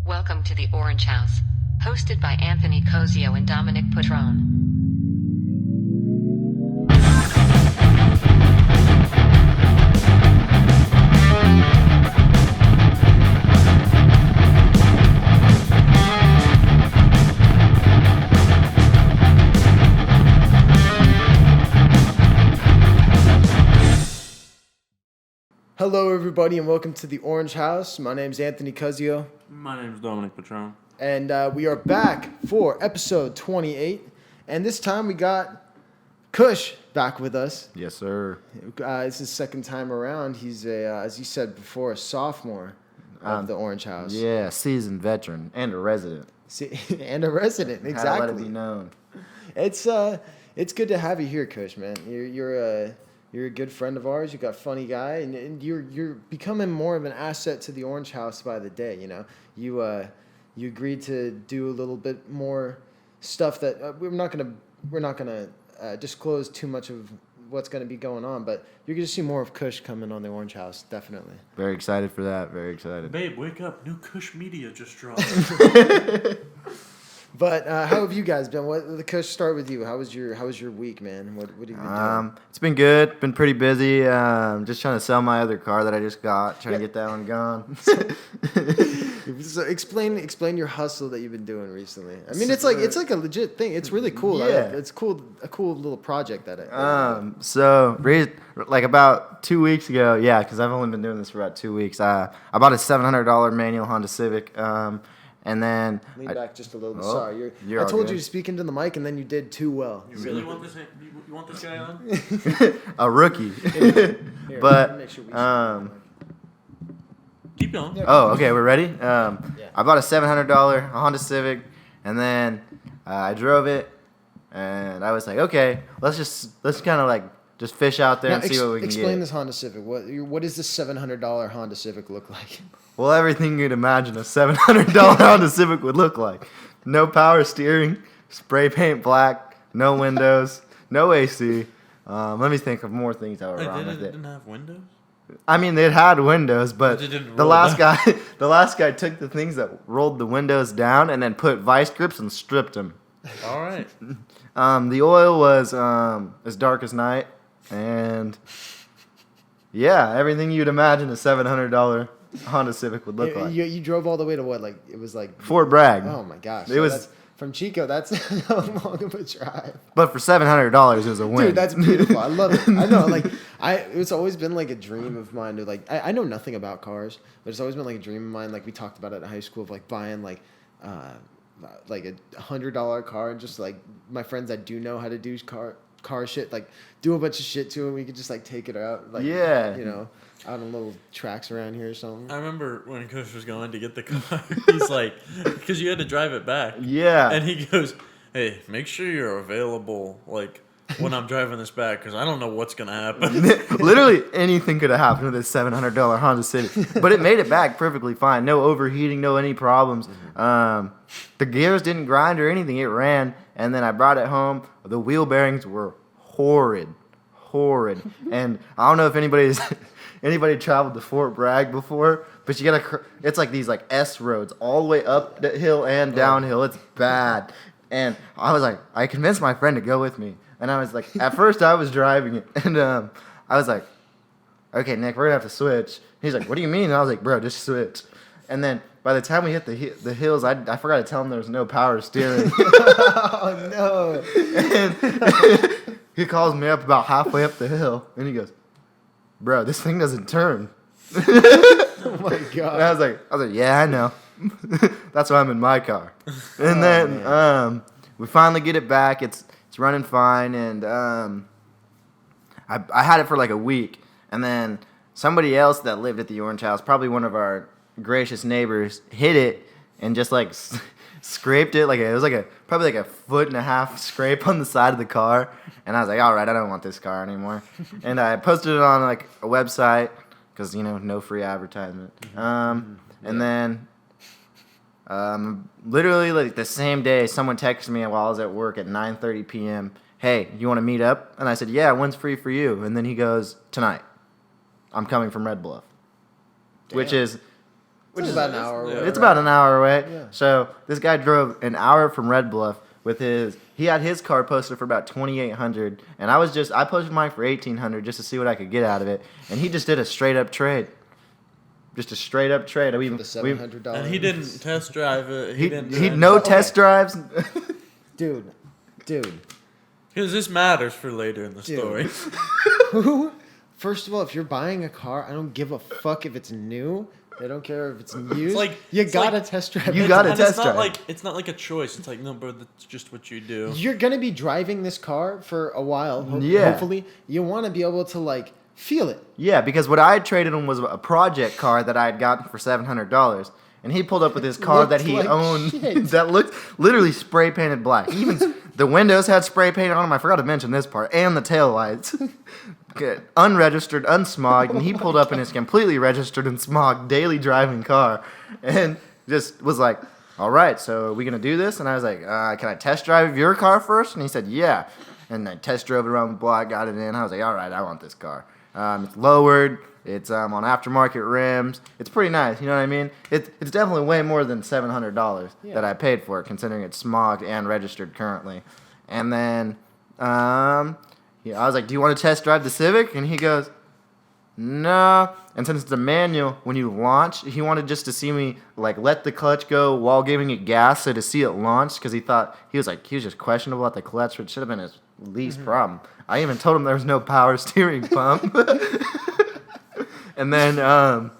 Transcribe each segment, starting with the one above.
Welcome to the Orange House, hosted by Anthony Kusiah and Dominic. Hello, everybody, and welcome to the Orange House. My name's Anthony Kusiah. My name's Dominic. And we are back for episode 28. And this time we got Kush back with us. Yes, sir. It's his second time around. He's, as you said before, a sophomore of the Orange House. Yeah, seasoned veteran and a resident. And a resident, exactly. How to let it be known. It's good to have you here, Kush, man. You're a good friend of ours. You got a funny guy, and you're becoming more of an asset to the Orange House by the day. You know, you agreed to do a little bit more stuff that we're not gonna disclose too much of what's gonna be going on, but you're gonna see more of Kush coming on the Orange House, definitely. Very excited for that. Very excited. Babe, wake up! New Kush Media just dropped. But how have you guys been? The Kush, start with you. How was your week, man? What have you been doing? It's been good. Been pretty busy. Just trying to sell my other car that I just got. Trying to get that one gone. So explain your hustle that you've been doing recently. I mean, it's like a legit thing. It's really cool. Yeah. It's cool. A cool little project that So like about 2 weeks ago, yeah, because I've only been doing this for about 2 weeks. I bought a $700 manual Honda Civic. And then lean back just a little bit. Oh, Sorry, you're I all told good. you to speak into the mic, and then you did too well. You really want this? You want this guy on? a rookie. Here, But make sure we Keep going. Oh, okay, we're ready. Yeah. I bought a $700 Honda Civic, and then I drove it, and I was like, okay, let's kind of like just fish out there now, and see what we can get. Explain this Honda Civic. What does this $700 Honda Civic look like? Well, everything you'd imagine a $700 Honda Civic would look like. No power steering, spray paint black, no windows, no AC. Let me think of more things that were wrong with it. Didn't have windows? I mean, it had windows, but It didn't the roll last down. guy took the things that rolled the windows down and then put vice grips and stripped them. All right. The oil was as dark as night, and yeah, everything you'd imagine a $700 Honda Civic would look like. You drove all the way to what? Like it was like Fort Bragg. Oh my gosh! It was that's, from Chico. That's how long of a drive. but for $700, it was a win. Dude, that's beautiful. I love it. I know. Like it's always been like a dream of mine to like. I know nothing about cars, but it's always been like a dream of mine. Like we talked about it in high school of like buying like a $100 car and just like my friends that do know how to do car shit, like do a bunch of shit to them. We could just like take it out, like out on little tracks around here or something. I remember when Kush was going to get the car, he's like, because you had to drive it back. Yeah. And he goes, hey, make sure you're available, like, when I'm driving this back, because I don't know what's going to happen. Literally anything could have happened with this $700 Honda Civic, but it made it back perfectly fine. No overheating, no any problems. The gears didn't grind or anything. It ran, and then I brought it home. The wheel bearings were horrid, and I don't know if anybody traveled to Fort Bragg before, but it's like these like S roads all the way up the hill and downhill. It's bad, and I convinced my friend to go with me. And I was like, at first I was driving it, and I was like, okay, Nick, we're going to have to switch. He's like, what do you mean? And I was like, bro, just switch. And then by the time we hit the hills, I forgot to tell him there was no power steering. Oh, no. And he calls me up about halfway up the hill, and he goes, bro, this thing doesn't turn. Oh, my God. And I was like, yeah, I know. That's why I'm in my car. And then we finally get it back. It's running fine, and I had it for like a week, and then somebody else that lived at the Orange House, probably one of our gracious neighbors, hit it and just like scraped it. Like it was probably like a 1.5 foot scrape on the side of the car, and I was like, all right, I don't want this car anymore. And I posted it on like a website because no free advertisement. And then literally like the same day, someone texted me while I was at work at 9:30 p.m. Hey, you want to meet up? And I said, yeah, when's free for you? And then he goes, tonight. I'm coming from Red Bluff. Damn. Which is Which is about an hour away. It's about an hour away. Yeah. So this guy drove an hour from Red Bluff with he had his car posted for about $2,800, and I posted mine for $1,800 just to see what I could get out of it, and he just did a straight up trade. Just a straight up trade. The $700. And he didn't test drive it. He didn't. He no test drives. Dude. Because this matters for later in the story. First of all, if you're buying a car, I don't give a fuck if it's new. I don't care if it's used. like- you it's gotta like- test drive. You it. gotta And test drive. it's not like a choice. It's like, no, bro, that's just what you do. You're gonna be driving this car for a while. Yeah. Hopefully, you want to be able to like feel it. Yeah, because what I had traded him was a project car that I had gotten for $700, and he pulled up with his car that Looked he like owned shit. that looked literally spray painted black. Even the windows had spray paint on them. I forgot to mention this part, and the tail lights. Unregistered, unsmogged, and he pulled up in his completely registered and smogged daily driving car, and just was like, "All right, so are we gonna do this?" And I was like, "Can I test drive your car first?" And he said, "Yeah." And I test drove it around the block, got it in. I was like, "All right, I want this car." It's lowered. It's on aftermarket rims. It's pretty nice. You know what I mean? It's definitely way more than $700 that I paid for it, considering it's smogged and registered currently. And then I was like, "Do you want to test drive the Civic?" And he goes, "No." And since it's a manual, when you launch, he wanted just to see me like let the clutch go while giving it gas, so to see it launch, because he was just questionable at the clutch, which should have been his least problem. I even told him there was no power steering pump. And then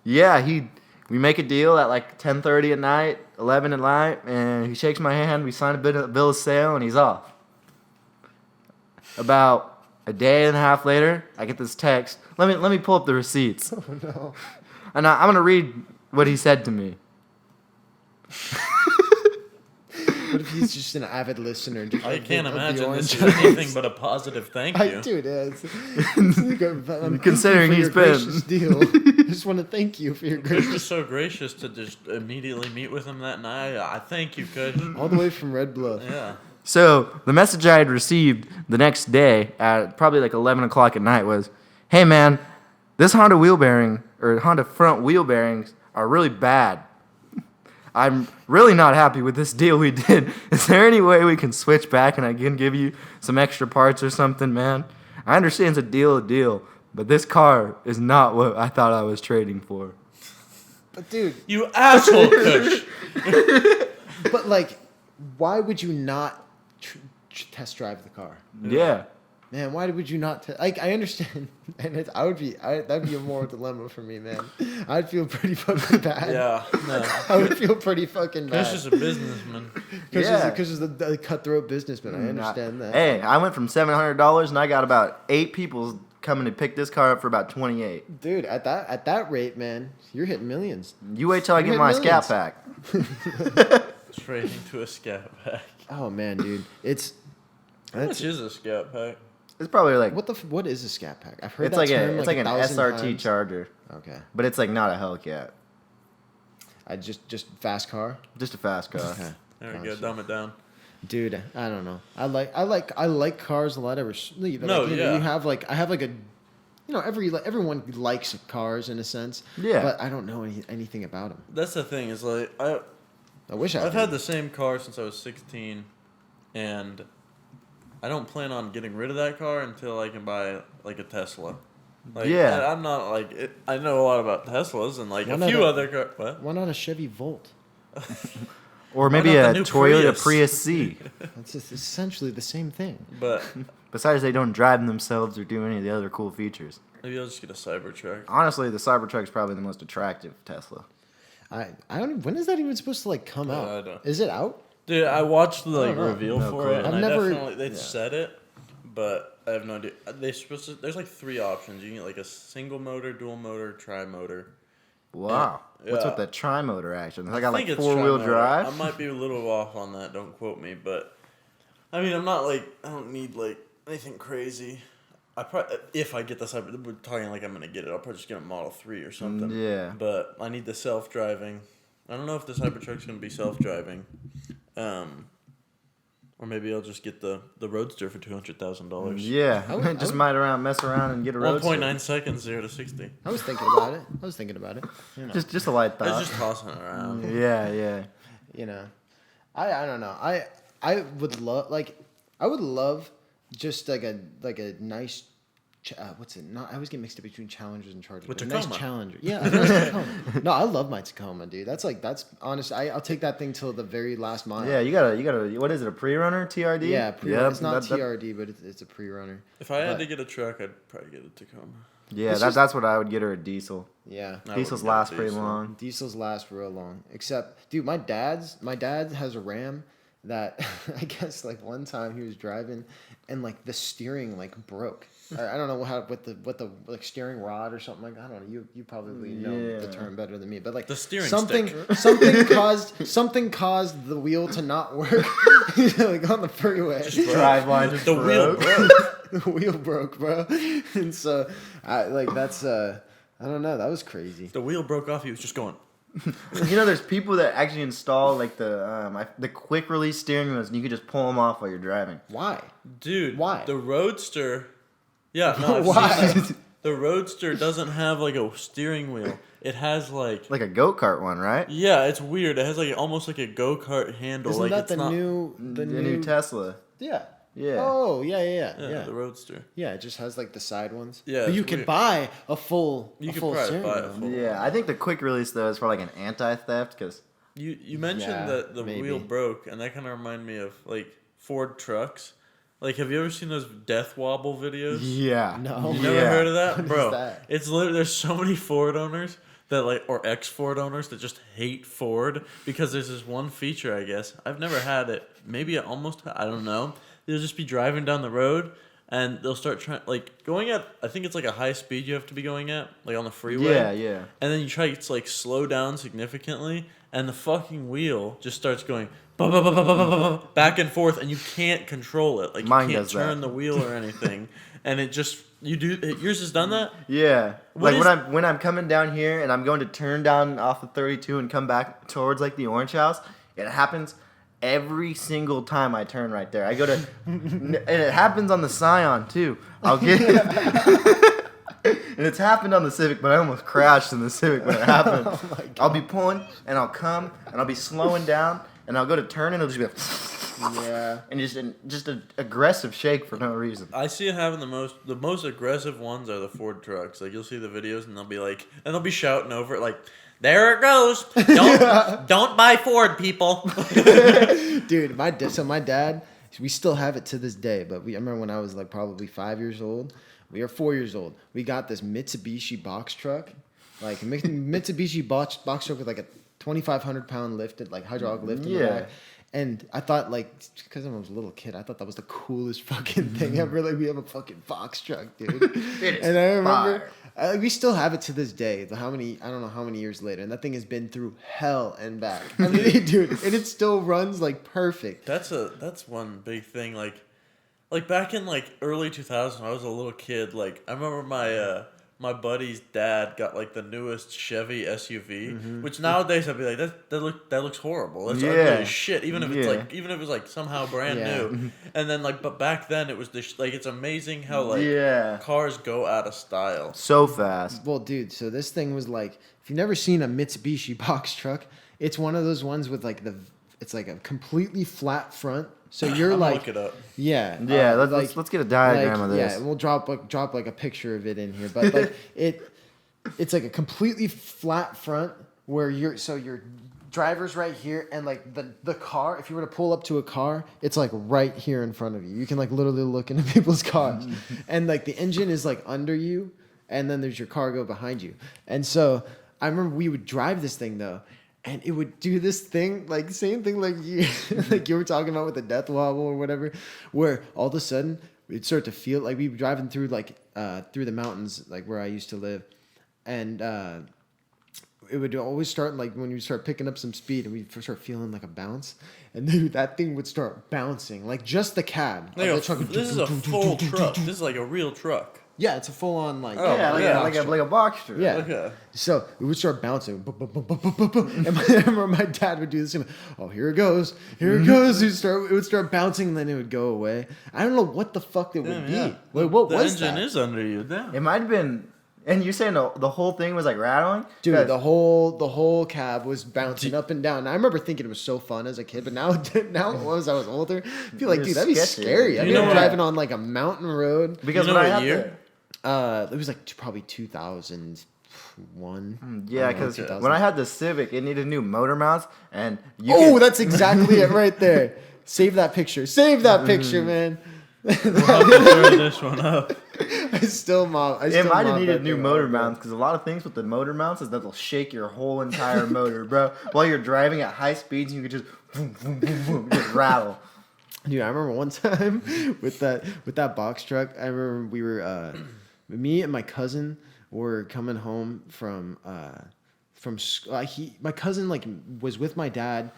we make a deal at like 10:30 at night, 11 at night, and he shakes my hand. We sign a bill of sale, and he's off. About a day and a half later, I get this text. Let me pull up the receipts. Oh no. And I'm gonna read what he said to me. What if he's just an avid listener? I can't imagine this is Orange anything but a positive thank you. Dude, I'm Considering thank you he's for your been- gracious deal. I just want to thank you for your You're gracious just so gracious to just immediately meet with him that night. I thank you, Kush. all the way from Red Bluff. Yeah. So the message I had received the next day at probably like 11 o'clock at night was, "Hey man, this Honda front wheel bearings are really bad. I'm really not happy with this deal we did. Is there any way we can switch back and I can give you some extra parts or something, man? I understand it's a deal, but this car is not what I thought I was trading for." But dude, You asshole, Kush. but like, why would you not test drive the car? Yeah. Man, why would you not? I understand, and that'd be a moral dilemma for me, man. I'd feel pretty fucking bad. Yeah. No. I would feel pretty fucking bad. Kush is a businessman. Because he's the cutthroat businessman. I understand that. Hey, I went from $700 and I got about 8 people coming to pick this car up for about $28. Dude, at that rate, man, you're hitting millions. You wait till I You get hit my millions. Scat Pack. Trading to a scat pack. Oh man, dude, How much is a scat pack? It's probably like what is a scat pack? I've heard it's that like term it's like an 1,000 SRT times. Charger, Okay, but it's like not a Hellcat, I just fast car. just a fast car. Okay. There we go. Dumb it down. Dude, I don't know. I like cars a lot. No, yeah. I have like a, everyone likes cars in a sense. Yeah. But I don't know anything about them. That's the thing is like I wish I. I've did. had the same car since I was 16, and I don't plan on getting rid of that car until I can buy like a Tesla. Like, Yeah. I'm not like it, I know a lot about Teslas and like Why a not few a- other cars. What? Why not a Chevy Volt? Or maybe not a the new Toyota Prius? Prius C. It's just essentially the same thing. But Besides, they don't drive themselves or do any of the other cool features. maybe I'll just get a Cybertruck. Honestly, the Cybertruck is probably the most attractive Tesla. I don't. When is that even supposed to like come out? I don't- Is it out? Dude, I watched the like don't know. reveal No for clue. it, and I've I never- definitely they yeah. said it, but I have no idea. They supposed to. There's like 3 options. You can get like a single motor, dual motor, tri motor. Wow. What's Yeah. with that tri-motor action? I got like think it's 4-wheel tri-motor. drive. I might be a little off on that. Don't quote me, but I mean, I'm not like I don't need like anything crazy. I probably if I get the Cyber, we're talking like I'm gonna get it. I'll probably just get a Model 3 or something. Yeah. But I need the self-driving. I don't know if the Cybertruck's gonna be self-driving. Or maybe I'll just get the Roadster for $200,000. Yeah, would- just mess around and get a Roadster. 1.9 seconds, 0 to 60. I was thinking about it. You know. Just a light I was thought. just tossing it around. Yeah. You know, I don't know. I would love just like a nice. What's it? Not I always get mixed up between Challengers and Chargers. With but a Tacoma. nice Challenger. Yeah, a nice Tacoma. No, I love my Tacoma, dude. That's honest. I'll take that thing till the very last mile. Yeah, you gotta. What is it? A pre-runner? TRD? Yeah, Yep, it's not that- TRD, but it's a pre-runner. If I had But- to get a truck, I'd probably get a Tacoma. Yeah, It's just- that's what I would get her, a diesel. Yeah. I Diesels wouldn't get a last pretty diesel. long. Diesels last real long. Except, dude, my dad has a Ram that I guess like one time he was driving and like the steering like broke. I don't know how what the like steering rod or something like that. I don't know. You probably know the Yeah. term better than me. But like The steering something stick. something caused the wheel to not work. You know, like on the freeway. Driveline just The wheel broke. broke. The wheel broke, bro. And so I don't know. That was crazy. The wheel broke off. He was just going. You know, there's people that actually install like the quick release steering wheels, and you can just pull them off while you're driving. Why? Dude, Why? The Roadster. Yeah, no, I've Why? seen that. The Roadster doesn't have like a steering wheel. It has like. Like a go-kart one, right? Yeah, it's weird. It has like almost like a go-kart handle. Isn't like that it's the not, new Tesla. Yeah. Yeah. Oh, yeah. Yeah, the Roadster. Yeah, it just has like the side ones. Yeah, But you it's can weird. buy a full. You a could full probably steering buy a wheel. full- Yeah, I think the quick release though is for like an anti-theft because You mentioned Yeah, that the maybe. wheel broke, and that kind of reminded me of like Ford trucks. Like, have you ever seen those death wobble videos? No. You never Yeah. heard of that, What is bro? that? It's literally there's so many Ford owners that like or ex Ford owners that just hate Ford because there's this one feature. I guess I've never had it. Maybe I almost I don't know. They'll just be driving down the road and they'll start trying like going at I think it's like a high speed you have to be going at like on the freeway. yeah. And then you try to like slow down significantly, and the fucking wheel just starts going ba ba ba ba ba ba ba back and forth, and you can't control it. Like Mine you can't does that. turn the wheel or anything, and it just you do. Yours has done that. Yeah. What Like is- when I'm coming down here and I'm going to turn down off the 32 and come back towards like the Orange House, it happens every single time I turn right there. I go to and it happens on the Scion too. I'll get and it's happened on the Civic, but I almost crashed in the Civic when it happened. Oh my God. I'll be pulling and I'll come and I'll be slowing down and I'll go to turn and it'll just be like Yeah. and just an aggressive shake for no reason. I see it having the most aggressive ones are the Ford trucks. Like you'll see the videos and they'll be shouting over it like, "There it goes! Don't buy Ford, people." Dude, my dad, we still have it to this day, but I remember when I was like probably 5 years old. We are 4 years old. We got this Mitsubishi box truck, like Mitsubishi box truck with like a 2,500 pound lifted, like hydraulic lift in the Yeah. back. And I thought, like, because I was a little kid, I thought that was the coolest fucking thing ever. Like, we have a fucking box truck, dude. It is And I remember, fire. we still have it to this day. I don't know how many years later. And that thing has been through hell and back. I mean, dude, and it still runs like perfect. That's one big thing. Like back in like early 2000, I was a little kid. Like I remember my buddy's dad got like the newest Chevy SUV, which nowadays I'd be like that looks horrible. That's ugly Yeah. as shit. Even if it's Yeah. like even if it's like somehow brand Yeah. new. And then like but back then it was like it's amazing how like Yeah. cars go out of style. So fast. Well, dude, so this thing was like, if you've never seen a Mitsubishi box truck, it's one of those ones with like it's like a completely flat front. So you're I'm gonna like, look it up. yeah, Yeah, like- let's get a diagram of this. Yeah, and we'll drop like a picture of it in here, but like it's like a completely flat front where your driver's right here, and like the car, if you were to pull up to a car, it's like right here in front of you. You can like literally look into people's cars, and like the engine is like under you, and then there's your cargo behind you. And so I remember we would drive this thing though. And it would do this thing, like same thing like you, like you were talking about with the death wobble or whatever, where all of a sudden we'd start to feel like we were driving through through the mountains, like where I used to live, and it would always start like when you start picking up some speed and we start feeling like a bounce, and then that thing would start bouncing, like just the cab. of the truck would This is a full truck. This is like a real truck. Yeah, it's a full on like. Oh, yeah, yeah. like a box truck. Yeah. Okay. So it would start bouncing. And I remember my dad would do the same. Oh, here it goes. Here it goes. It would start bouncing, and then it would go away. I don't know what the fuck it would be. Yeah. Wait, what the was engine that? is under you. Damn. It might have been. And you're saying the whole thing was like rattling? Dude, 'Cause- the whole cab was bouncing up and down. And I remember thinking it was so fun as a kid, but now as I was older, I feel like, It was dude, that'd be sketchy. scary. I'd You be know what? driving on like a mountain road. because You know when I what had year? It was like probably 2001. Yeah, I don't know, because 2000. when I had the Civic, it needed new motor mounts, and That's exactly it right there. Save that picture. Save that picture, man. We'll have to throw this one up. It might have needed new motor mounts because a lot of things with the motor mounts is that they'll shake your whole entire motor, bro. While you're driving at high speeds, you could just boom, boom, boom, boom, just rattle. Dude, I remember one time with that box truck. I remember we were me and my cousin were coming home from my cousin like was with my dad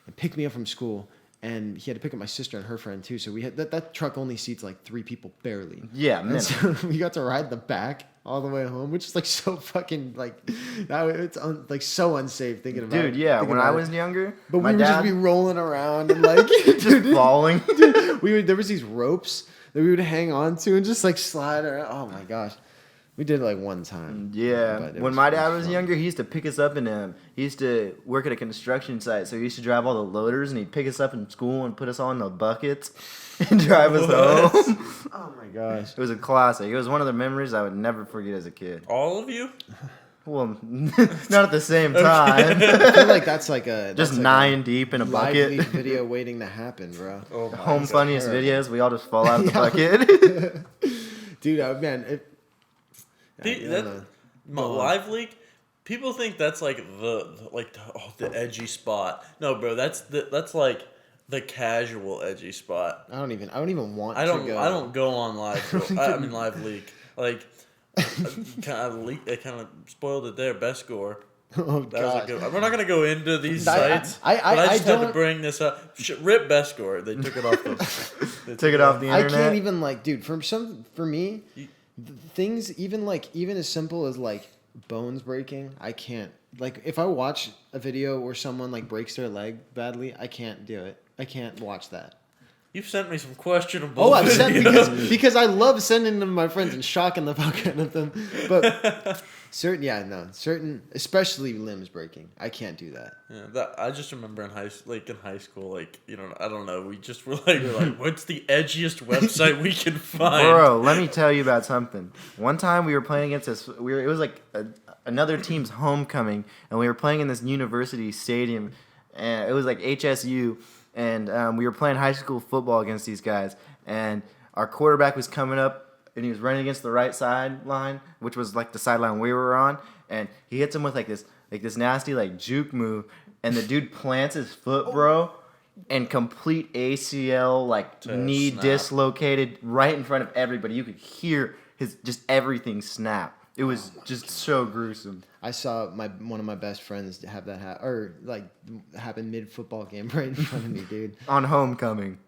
and picked me up from school. And he had to pick up my sister and her friend too. So we had that truck only seats like 3 people barely. Yeah, And man. so we got to ride the back all the way home, which is like so fucking like it's like so unsafe thinking about it. Dude, yeah, thinking when I about was it. younger, But my we would dad just be rolling around and like just falling. there was these ropes that we would hang on to and just like slide around. Oh my gosh. We did it like one time. Yeah, But it when my dad was fun. younger, he used to pick us up and he used to work at a construction site, so he used to drive all the loaders and he'd pick us up in school and put us all in the buckets and drive us home. Oh my gosh. It was a classic. It was one of the memories I would never forget as a kid. All of you? Well, not at the same time. I feel like that's like a Just that's like 9 deep in a live bucket. leak video waiting to happen, bro. Oh my Home God. funniest terrible. videos. We all just fall out of the Yeah. bucket. Dude, man, Live leak. People think that's like the edgy spot. No, bro, that's like the casual edgy spot. I don't even want I to don't go. go on live leak. Like it kind of spoiled it there. Best score. Oh That was a god. good. We're not gonna go into these I- sites. I but I just had to don't- bring this up. Rip Best Score. They took it off the. Took it off the I internet. can't even like, dude. For me, things even as simple as like bones breaking. I can't like if I watch a video where someone like breaks their leg badly. I can't do it. I can't watch that. You've sent me some questionable. Oh, I've sent videos. because I love sending them to my friends and shocking the fuck out of them. But certain, especially limbs breaking. I can't do that. Yeah, that I just remember in high school, like I don't know, we just were like, what's the edgiest website we can find? Bro, let me tell you about something. One time we were playing against this. It was like another team's homecoming, and we were playing in this university stadium, and it was like HSU, and we were playing high school football against these guys, and our quarterback was coming up, and he was running against the right sideline, which was like the sideline we were on, and he hits him with like this nasty like juke move, and the dude plants his foot, bro. And complete ACL, like knee snap. dislocated right in front of everybody. You could hear his just everything snap. It was just so gruesome. I saw one of my best friends have that happen mid football game right in front of me, dude. On homecoming.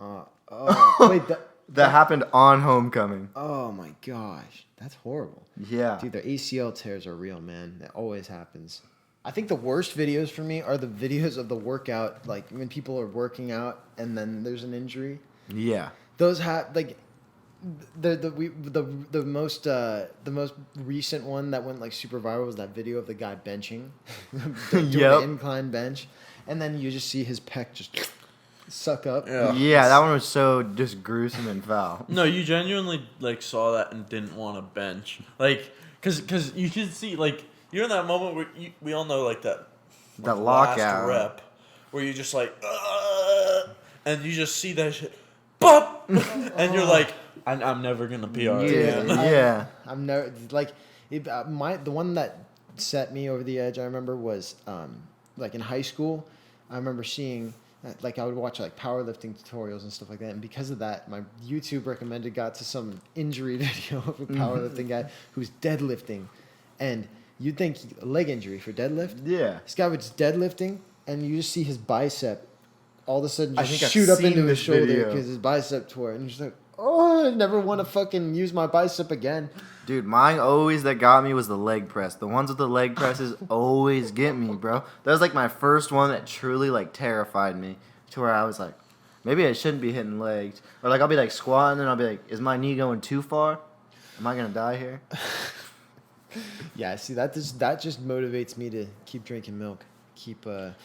Wait, That happened on homecoming. oh my gosh, that's horrible. Yeah. Dude, the ACL tears are real, man. It always happens. I think the worst videos for me are the videos of the workout, like when people are working out and then there's an injury. Yeah. Those have like the most recent one that went like super viral was that video of the guy benching, doing Yep. the incline bench, and then you just see his pec just suck up. Yeah. Yeah, that one was so just gruesome and foul. No, you genuinely like saw that and didn't want to bench, like, cause you should see like you're in that moment where we all know like that That last lockout. rep where you just like and you just see that shit, pop, and you're like, I'm never gonna PR Yeah. again. Yeah. I'm never like the one that set me over the edge. I remember was like in high school. I remember seeing like I would watch like powerlifting tutorials and stuff like that, and because of that, my YouTube recommended got to some injury video of a powerlifting guy who was deadlifting, and you'd think a leg injury for deadlift. Yeah. This guy was deadlifting, and you just see his bicep all of a sudden I just think I've shoot up seen into his this shoulder video. because his bicep tore, and you're just like, oh, I never want to fucking use my bicep again. Dude, mine always that got me was the leg press. The ones with the leg presses always get me, bro. That was like my first one that truly like terrified me to where I was like, maybe I shouldn't be hitting legs. Or like I'll be like squatting and I'll be like, is my knee going too far? Am I gonna die here? Yeah, see that just motivates me to keep drinking milk.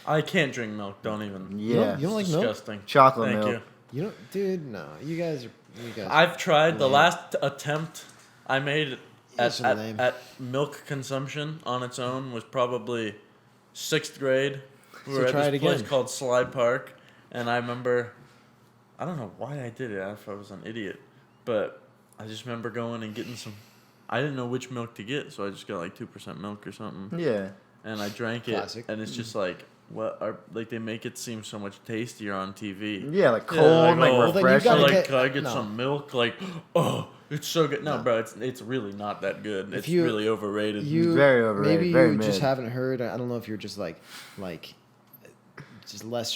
I can't drink milk. Don't even. Yeah. You don't like milk? Disgusting. Chocolate Thank milk. You don't, dude. No, you guys. I've tried. The lame. last attempt I made guys are lame. at milk consumption on its own was probably 6th grade. We So were at try this it place again. called Slide Park, and I remember, I don't know why I did it. If I was an idiot, but I just remember going and getting some. I didn't know which milk to get, so I just got like 2% milk or something. Yeah. And I drank it, Classic. and it's just like, they make it seem so much tastier on TV. Yeah, like cold, like, like oh, well, then you refreshing. gotta Like, get- could I get no. some milk? Like, oh, it's so good. No, No. bro, it's really not that good. It's you- really overrated. You Very overrated, Maybe very you just mid. haven't heard. I don't know if you're just like just less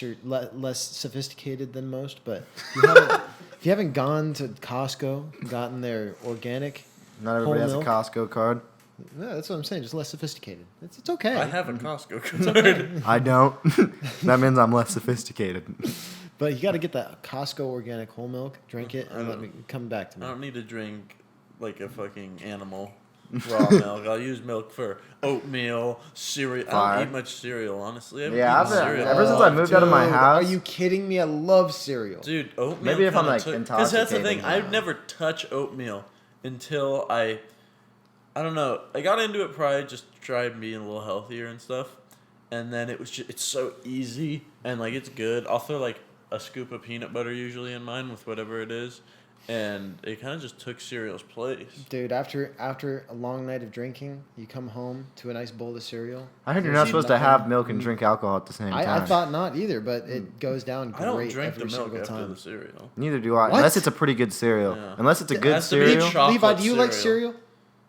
sophisticated than most, but if you haven't gone to Costco, gotten their organic. Not everybody has a milk. Costco card. No, that's what I'm saying. Just less sophisticated. It's okay. I have a Costco card. I don't. That means I'm less sophisticated. But you got to get that Costco organic whole milk. Drink it and let me come back to I me. don't need to drink like a fucking animal raw milk. I'll use milk for oatmeal, cereal. I Fire. don't eat much cereal, honestly. I haven't Yeah, eaten I've been- cereal. ever since I moved out of my Dude, house. Are you kidding me? I love cereal. Dude, oatmeal. Maybe if I'm, kinda like, because that's the thing. intoxicated. I've never touched oatmeal until I don't know. I got into it probably just to try being a little healthier and stuff, and then it's so easy and like it's good. I'll throw like a scoop of peanut butter usually in mine with whatever it is, and it kind of just took cereal's place. Dude, after a long night of drinking, you come home to a nice bowl of cereal. I heard you're not There's supposed to nothing- have milk and drink alcohol at the same time. I thought not either, but it goes down great I don't drink every the milk single after time. the cereal. Neither do I. What? Unless it's a pretty good cereal. Yeah. Unless it's a It good has to be cereal. chocolate Levi, do you like cereal. cereal?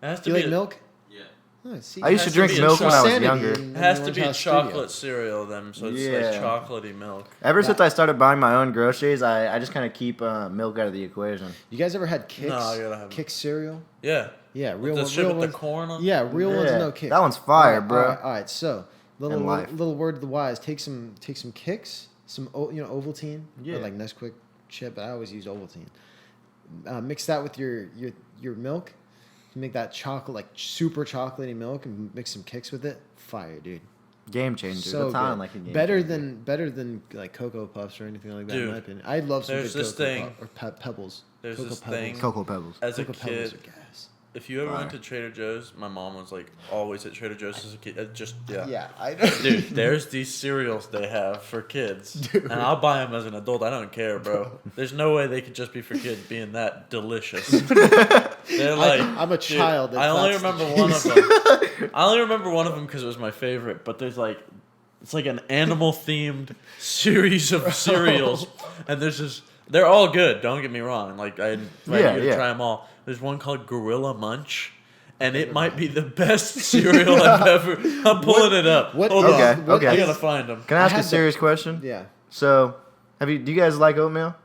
It has to Do you be like milk? Yeah. Oh, see, I used to has to drink be a milk when I was Sanity younger. in It has the to be Orange House chocolate studio. cereal then, so it's Yeah. like chocolatey milk. Ever since I started buying my own groceries, I just kind of keep milk out of the equation. You guys ever had Kix? No, I gotta have Kix cereal? Yeah. Yeah, real the ones. shit Real with the ones. corn on. Yeah, real ones Yeah, no Kix. that one's fire, All right, bro. All right, so little And life. little word to the wise: take some Kix, some Ovaltine, Yeah. or like Nesquik chip. But I always use Ovaltine. Mix that with your milk. Make that chocolate like super chocolatey milk, and mix some Kix with it. Fire, dude. Game changer. So That's how I good. like a game better changer. than like Cocoa Puffs or anything like that. In Dude, my opinion, I love some there's good this Cocoa thing- or Pebbles. there's Cocoa this Pebbles. thing- Cocoa Pebbles. As a Cocoa Pebbles kid, are gas. if you ever went Fire. to Trader Joe's, my mom was like always at Trader Joe's as a kid. Yeah, I Dude, there's these cereals they have for kids, and I'll buy them as an adult. I don't care, bro. There's no way they could just be for kids being that delicious. They're like, I'm a dude, child if I only that's the remember one of them. I only remember one of them because it was my favorite. But there's like, it's like an animal themed series of cereals, and there's just they're all good. Don't get me wrong. Like I invite Yeah, you to yeah. try them all. There's one called Gorilla Munch. And it might be the best cereal I've ever. I'm pulling it up. what- Hold Okay, on. okay. I gotta find them. Can I I ask a had the- serious question? Yeah. So, do you guys like oatmeal?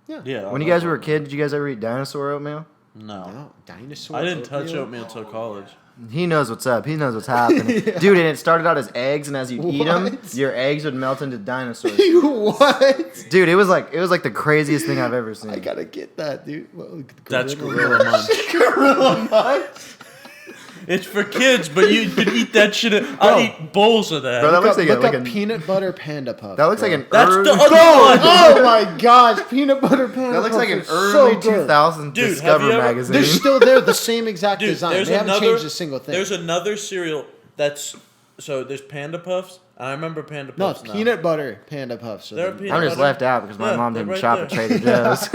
Yeah. When you guys were a kid, did you guys ever eat dinosaur oatmeal? No. No, dinosaur. I didn't touch oatmeal till college. He knows what's up. He knows what's happening. Dude, and it started out as eggs, and as you eat them, What? your eggs would melt into dinosaurs. What? Dude, it was like the craziest thing I've ever seen. I gotta get that, dude. That's Gorilla Munch. Gorilla Munch. It's for kids, but you could eat that shit. I'll eat bowls of that. Bro, that looks like Look a, up like a peanut butter panda puff. that looks bro. like an That's early, the other one. Oh my gosh, peanut butter panda. that looks like an puffs are so early good. 2000s Dude, have Discover you ever- magazine. They're still there, the same exact Dude, design. there's They haven't another. changed a single thing. There's another cereal that's so there's Panda Puffs. I remember Panda no, Puffs. now. peanut butter panda puffs. They're the- peanut I'm just butter. left out because my Yeah, mom they're didn't right shop there. at Trader Joe's.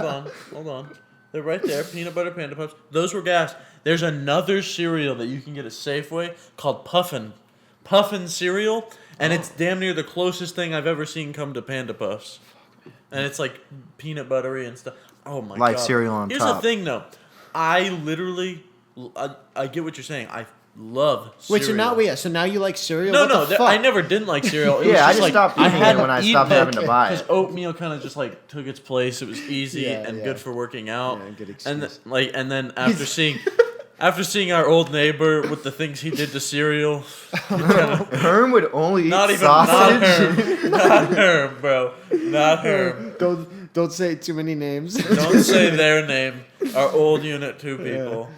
No, hold on. They're right there. Peanut butter Panda Puffs. Those were gas. There's another cereal that you can get at Safeway called Puffin cereal, and it's damn near the closest thing I've ever seen come to Panda Puffs. And it's like peanut buttery and stuff. Oh my Like god! cereal on Here's top. the thing, though. I literally, I get what you're saying. love cereal. Wait, so now you like cereal? No, What no, the fuck? I never didn't like cereal. It was Yeah, I just just like, stopped eating it when I stopped having to buy because it. oatmeal kind of just like took its place. It was easy Yeah, and yeah. good for working out. Yeah, good and excuse. and then after seeing our old neighbor with the things he did to cereal, Herm would only eat not sausage. not Herm, bro, not Herm. Don't say too many names. Don't say their name. Our old Unit 2 people.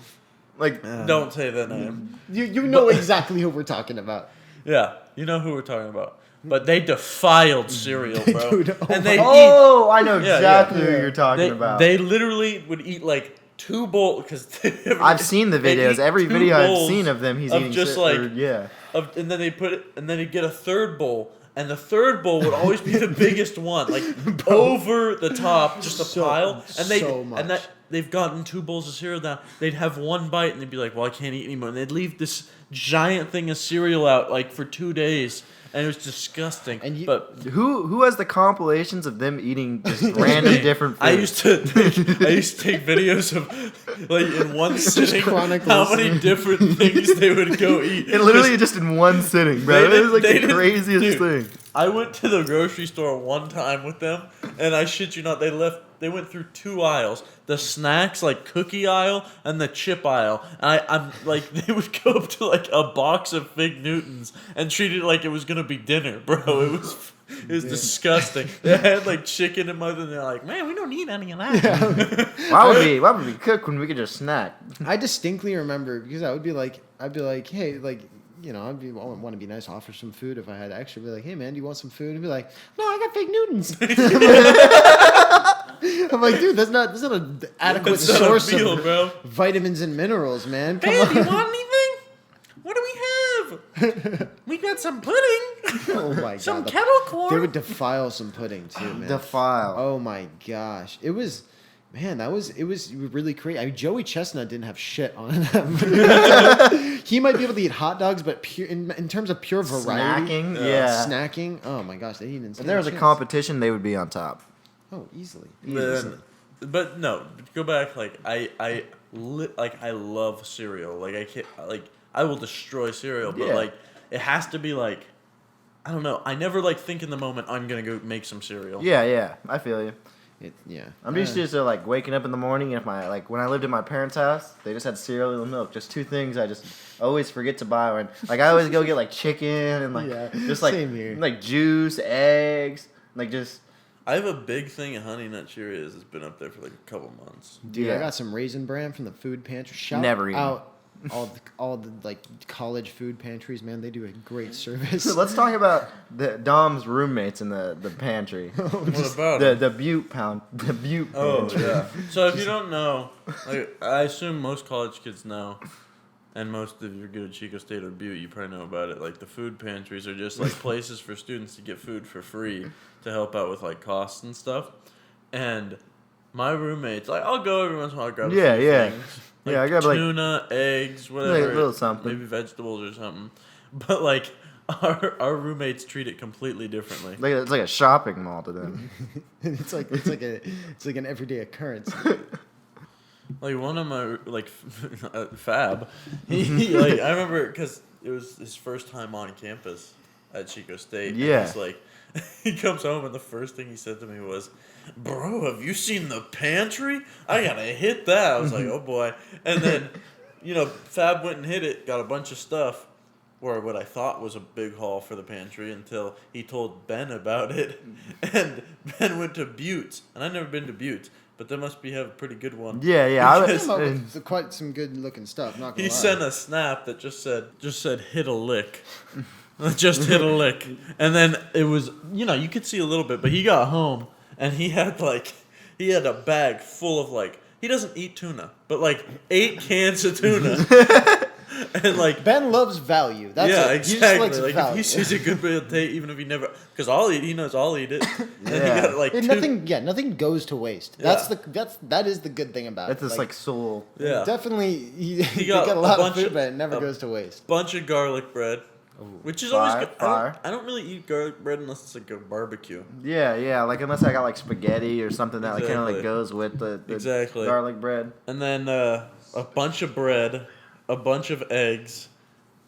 Like, Don't say their name. You know exactly who we're talking about. Yeah, you know who we're talking about. But they defiled cereal, bro. Dude, oh and they oh, I know Yeah, exactly yeah. who you're talking about. They literally would eat like 2 bowls because I've seen the videos. Every video I've seen of them, he's of eating just yeah. and then they put it, and then he'd get a third bowl, and the third bowl would always be the biggest one, like over the top, just a pile. And they've gotten 2 bowls of cereal down. They'd have one bite, and they'd be like, "Well, I can't eat anymore." And they'd leave this giant thing of cereal out like for 2 days. And it was disgusting. But Who has the compilations of them eating just random different food? I used to take videos of like in one sitting chronicles. how many different things they would go eat. It literally just in one sitting, bro. It was like the craziest thing. I went to the grocery store one time with them, and I shit you not, they went through 2 aisles. The snacks, like cookie aisle, and the chip aisle. And I'm like, they would go up to like a box of Fig Newtons and treat it like it was gonna be dinner, bro. It was disgusting. They had like chicken and mother, and they're like, "Man, we don't need any of that." Why would we cook when we could just snack? I distinctly remember because I'd be like, hey, like, you know, I want to be nice, offer some food if I had extra. Be like, hey man, do you want some food? And be like, no, I got Fig Newtons. I'm like, dude, that's not an adequate That's not a source meal, of bro. vitamins and minerals, man. Come "Man, on. you want anything? What do we have? We got some pudding, Oh my some god, kettle they corn." would defile some pudding too, man. Defile. Oh my gosh, it was really crazy. I mean, Joey Chestnut didn't have shit on him. He might be able to eat hot dogs, but pure, in terms of pure variety, Snacking? Yeah. snacking. Oh my gosh, they didn't. If there was a competition, they would be on top. Oh, easily. But no, go back. Like I love cereal. Like I can't. Like I will destroy cereal. But Yeah. like it has to be like, I don't know. I never like think in the moment I'm gonna go make some cereal. Yeah, I feel you. Yeah. I'm used to like waking up in the morning, and when I lived at my parents' house, they just had cereal and milk. Just 2 things I just always forget to buy. When like I always go get like chicken and like just like same here. like juice, eggs, like just. I have a big thing of Honey Nut Cheerios that's been up there for like a couple months. Dude, I Yeah. got some Raisin Bran from the food pantry. Shout Never eaten. out all the like college food pantries, man. They do a great service. So let's talk about Dom's roommates in the pantry. What about the it? the Butte pantry. Oh yeah. So if you don't know, like I assume most college kids know, and most of you good at Chico State or Butte, you probably know about it. Like the food pantries are just like places for students to get food for free to help out with like costs and stuff. And my roommates, like I'll go every once in a while, grab a few Yeah. things. Yeah, I grab, like- tuna, eggs, whatever, Like a little something. maybe vegetables or something. But like our roommates treat it completely differently. Like it's like a shopping mall to them. it's like an everyday occurrence. Like one of my Fab, he like I remember because it was his first time on campus at Chico State. and Yeah. he's like, he comes home and the first thing he said to me was, "Bro, have you seen the pantry? I gotta hit that." I was like, "Oh boy!" And then, Fab went and hit it, got a bunch of stuff, or what I thought was a big haul for the pantry until he told Ben about it, and Ben went to Butte's, and I've never been to Butte's. But they must have a pretty good one. Yeah. I Because- Came up with quite some good looking stuff. Not gonna He lie. sent a snap that just said hit a lick. Just hit a lick. And then it was, you could see a little bit, but he got home and he had a bag full of he doesn't eat tuna, but 8 cans of tuna. And Ben loves value. That's yeah, it. He exactly. just likes If value. he sees a good meal take, even if he never, because he knows I'll eat it. And Yeah. he got And nothing goes to waste. Yeah. That is the good thing about That's it. this soul. yeah, Definitely, he got got a a lot of bunch food, of- but it never a goes to waste. bunch of garlic bread, which is Fire, always good. fire. I don't really eat garlic bread unless it's like a barbecue. Yeah. Like unless I got spaghetti or something that kind of Exactly. goes with the Exactly. garlic bread. And then a bunch of bread, a bunch of eggs,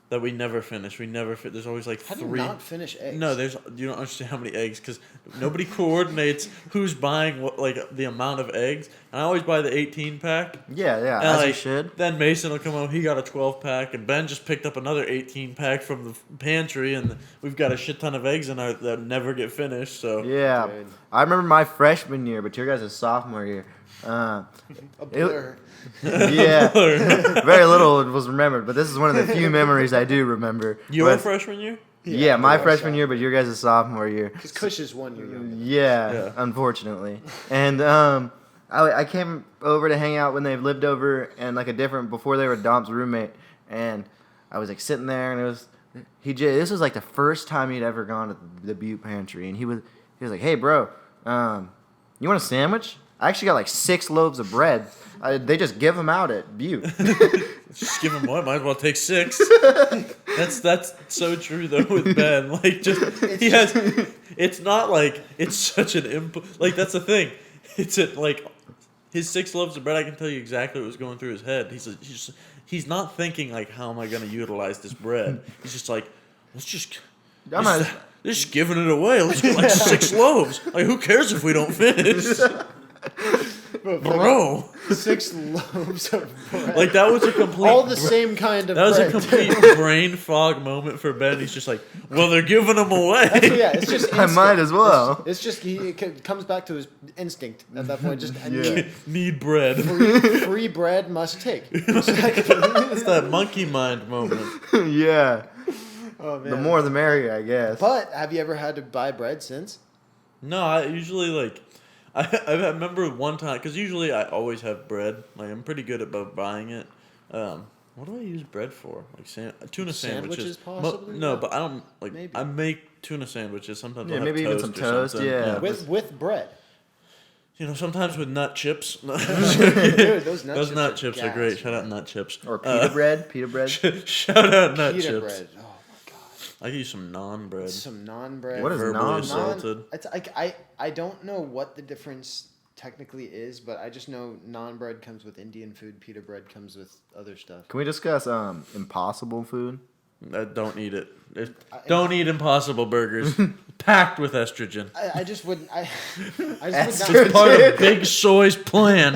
that we never finish. There's always like How do you three. not finish eggs? No, you don't understand how many eggs because nobody coordinates who's buying what, like the amount of eggs. And I always buy the 18 pack. Yeah, And as you like, should. Then Mason will come home. He got a 12 pack, and Ben just picked up another 18 pack from the pantry, and we've got a shit ton of eggs in our that never get finished. So Yeah, Dude. I remember my freshman year, but your guys' sophomore year. A blur. Yeah, very little was remembered, but this is one of the few memories I do remember. your But- freshman year? Yeah, my our freshman year, sophomore. but your guys' sophomore year. Because Kush is 1 year younger. Yeah, unfortunately. And I came over to hang out when they lived over and like before they were Dom's roommate, and I was like sitting there, and this was like the first time he'd ever gone to the Butte Pantry, and he was like, "Hey, bro, you want a sandwich? I actually got like 6 loaves of bread. They just give them out at Butte." Just give him one. Might as well take 6. That's so true though with Ben. Like It's not like it's such an input. Like that's the thing. Like his 6 loaves of bread. I can tell you exactly what was going through his head. He's not thinking like, how am I going to utilize this bread? He's just like, they're just giving it away. Let's get like 6 loaves. Like who cares if we don't finish? Bro, 6 loaves of bread. like that was a complete. All the same kind of That was bread. a complete brain fog moment for Ben. He's just like, well, they're giving them away. Yeah, it's just I might instinct. as well. It's just it comes back to his instinct at that point. Just Need bread. free bread must take. It's that monkey mind moment. Yeah, Oh man. the more the merrier, I guess. But have you ever had to buy bread since? No, I usually like. I remember one time because usually I always have bread. Like I'm pretty good about buying it. What do I use bread for? Like tuna sandwiches. Possibly? No, but I don't like. Maybe. I make tuna sandwiches. Sometimes Yeah, I'll have maybe even toast some or toast, something. yeah. With bread. Sometimes with nut chips. Dude, those Nut chips are gas, great. Shout man. out nut chips. Or pita bread. Shout out nut Pita chips. bread. Oh my god. I could use some naan bread. Some naan bread. What is Verbally naan? assaulted. It's I don't know what the difference technically is, but I just know naan bread comes with Indian food, pita bread comes with other stuff. Can we discuss impossible food? Don't eat it. Don't eat Impossible Burgers. Packed with estrogen. I just wouldn't. I Estrogen. just would not. Part of Big Soy's plan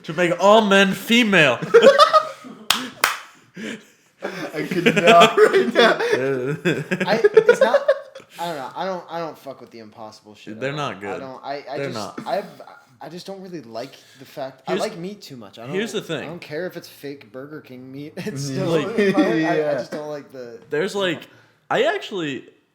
to make all men female. I could not right now. It's not. I don't know. I don't fuck with the impossible shit. They're at not all. good. I don't. I They're just. not. I just don't really like the fact. Here's- I like meat too much. here's the thing. I don't care if it's fake Burger King meat. It's still. Like- I just don't like the. There's like, I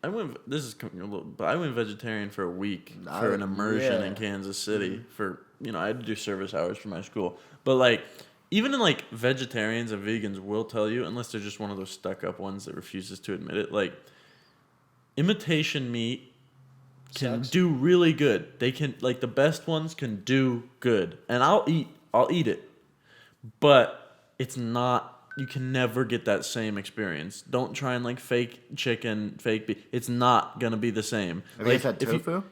went. This is coming a little, but I went vegetarian for a week for an immersion in Kansas City. For I had to do service hours for my school. But like, even in like vegetarians and vegans will tell you, unless they're just one of those stuck up ones that refuses to admit it, like imitation meat can Sucks. do really good. They can like the best ones can do good, and I'll eat it, but it's not. You can never get that same experience. Don't try and like fake chicken, fake beef. It's not gonna be the same. Have you Like guys had if you- tofu?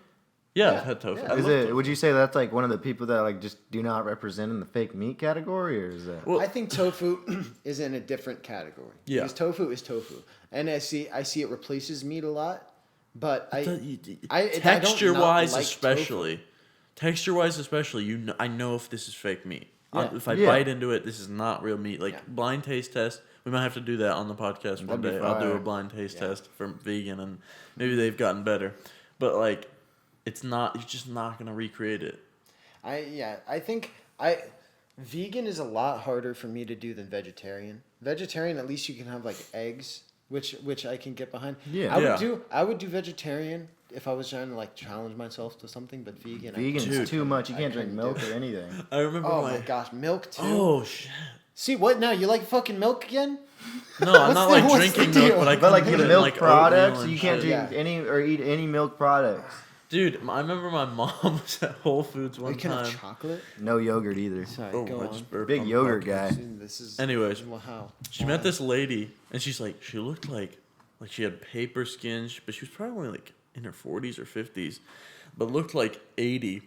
yeah, Yeah, I've had tofu. yeah. I Is love it? tofu. Would you say that's like one of the people that like just do not represent in the fake meat category, or is that? Well, I think tofu is in a different category. Yeah. Because tofu is tofu, and I see it replaces meat a lot, but I don't texture wise, not like especially. Texture wise, especially, I know if this is fake meat. Yeah. If I Yeah. bite into it, this is not real meat. Like Yeah. blind taste test. We might have to do that on the podcast one That'd be day. I'll do a fire. blind taste Yeah. test for vegan, and maybe they've gotten better. But like, it's not. You're just not gonna recreate it. I think vegan is a lot harder for me to do than vegetarian. Vegetarian, at least you can have like eggs, which I can get behind. Yeah. I would do vegetarian if I was trying to like challenge myself to something, but vegan. Vegan's Dude, too much. You I can't drink couldn't milk do or anything. I remember Oh my gosh, milk too. Oh shit! See what now? You like fucking milk again? No, I'm not like what's the drinking deal? milk, but I But like can the put it in, milk like, products, oatmeal and you can't shit. drink any or eat any milk products. Dude, I remember my mom was at Whole Foods one You can have time. chocolate. No yogurt either. Sorry, Oh, go I on. just burped Big on the yogurt podcast. guy. This is. Anyways. Well, how? She met this lady, and she looked like she had paper skin, but she was probably like in her 40s or 50s, but looked like 80.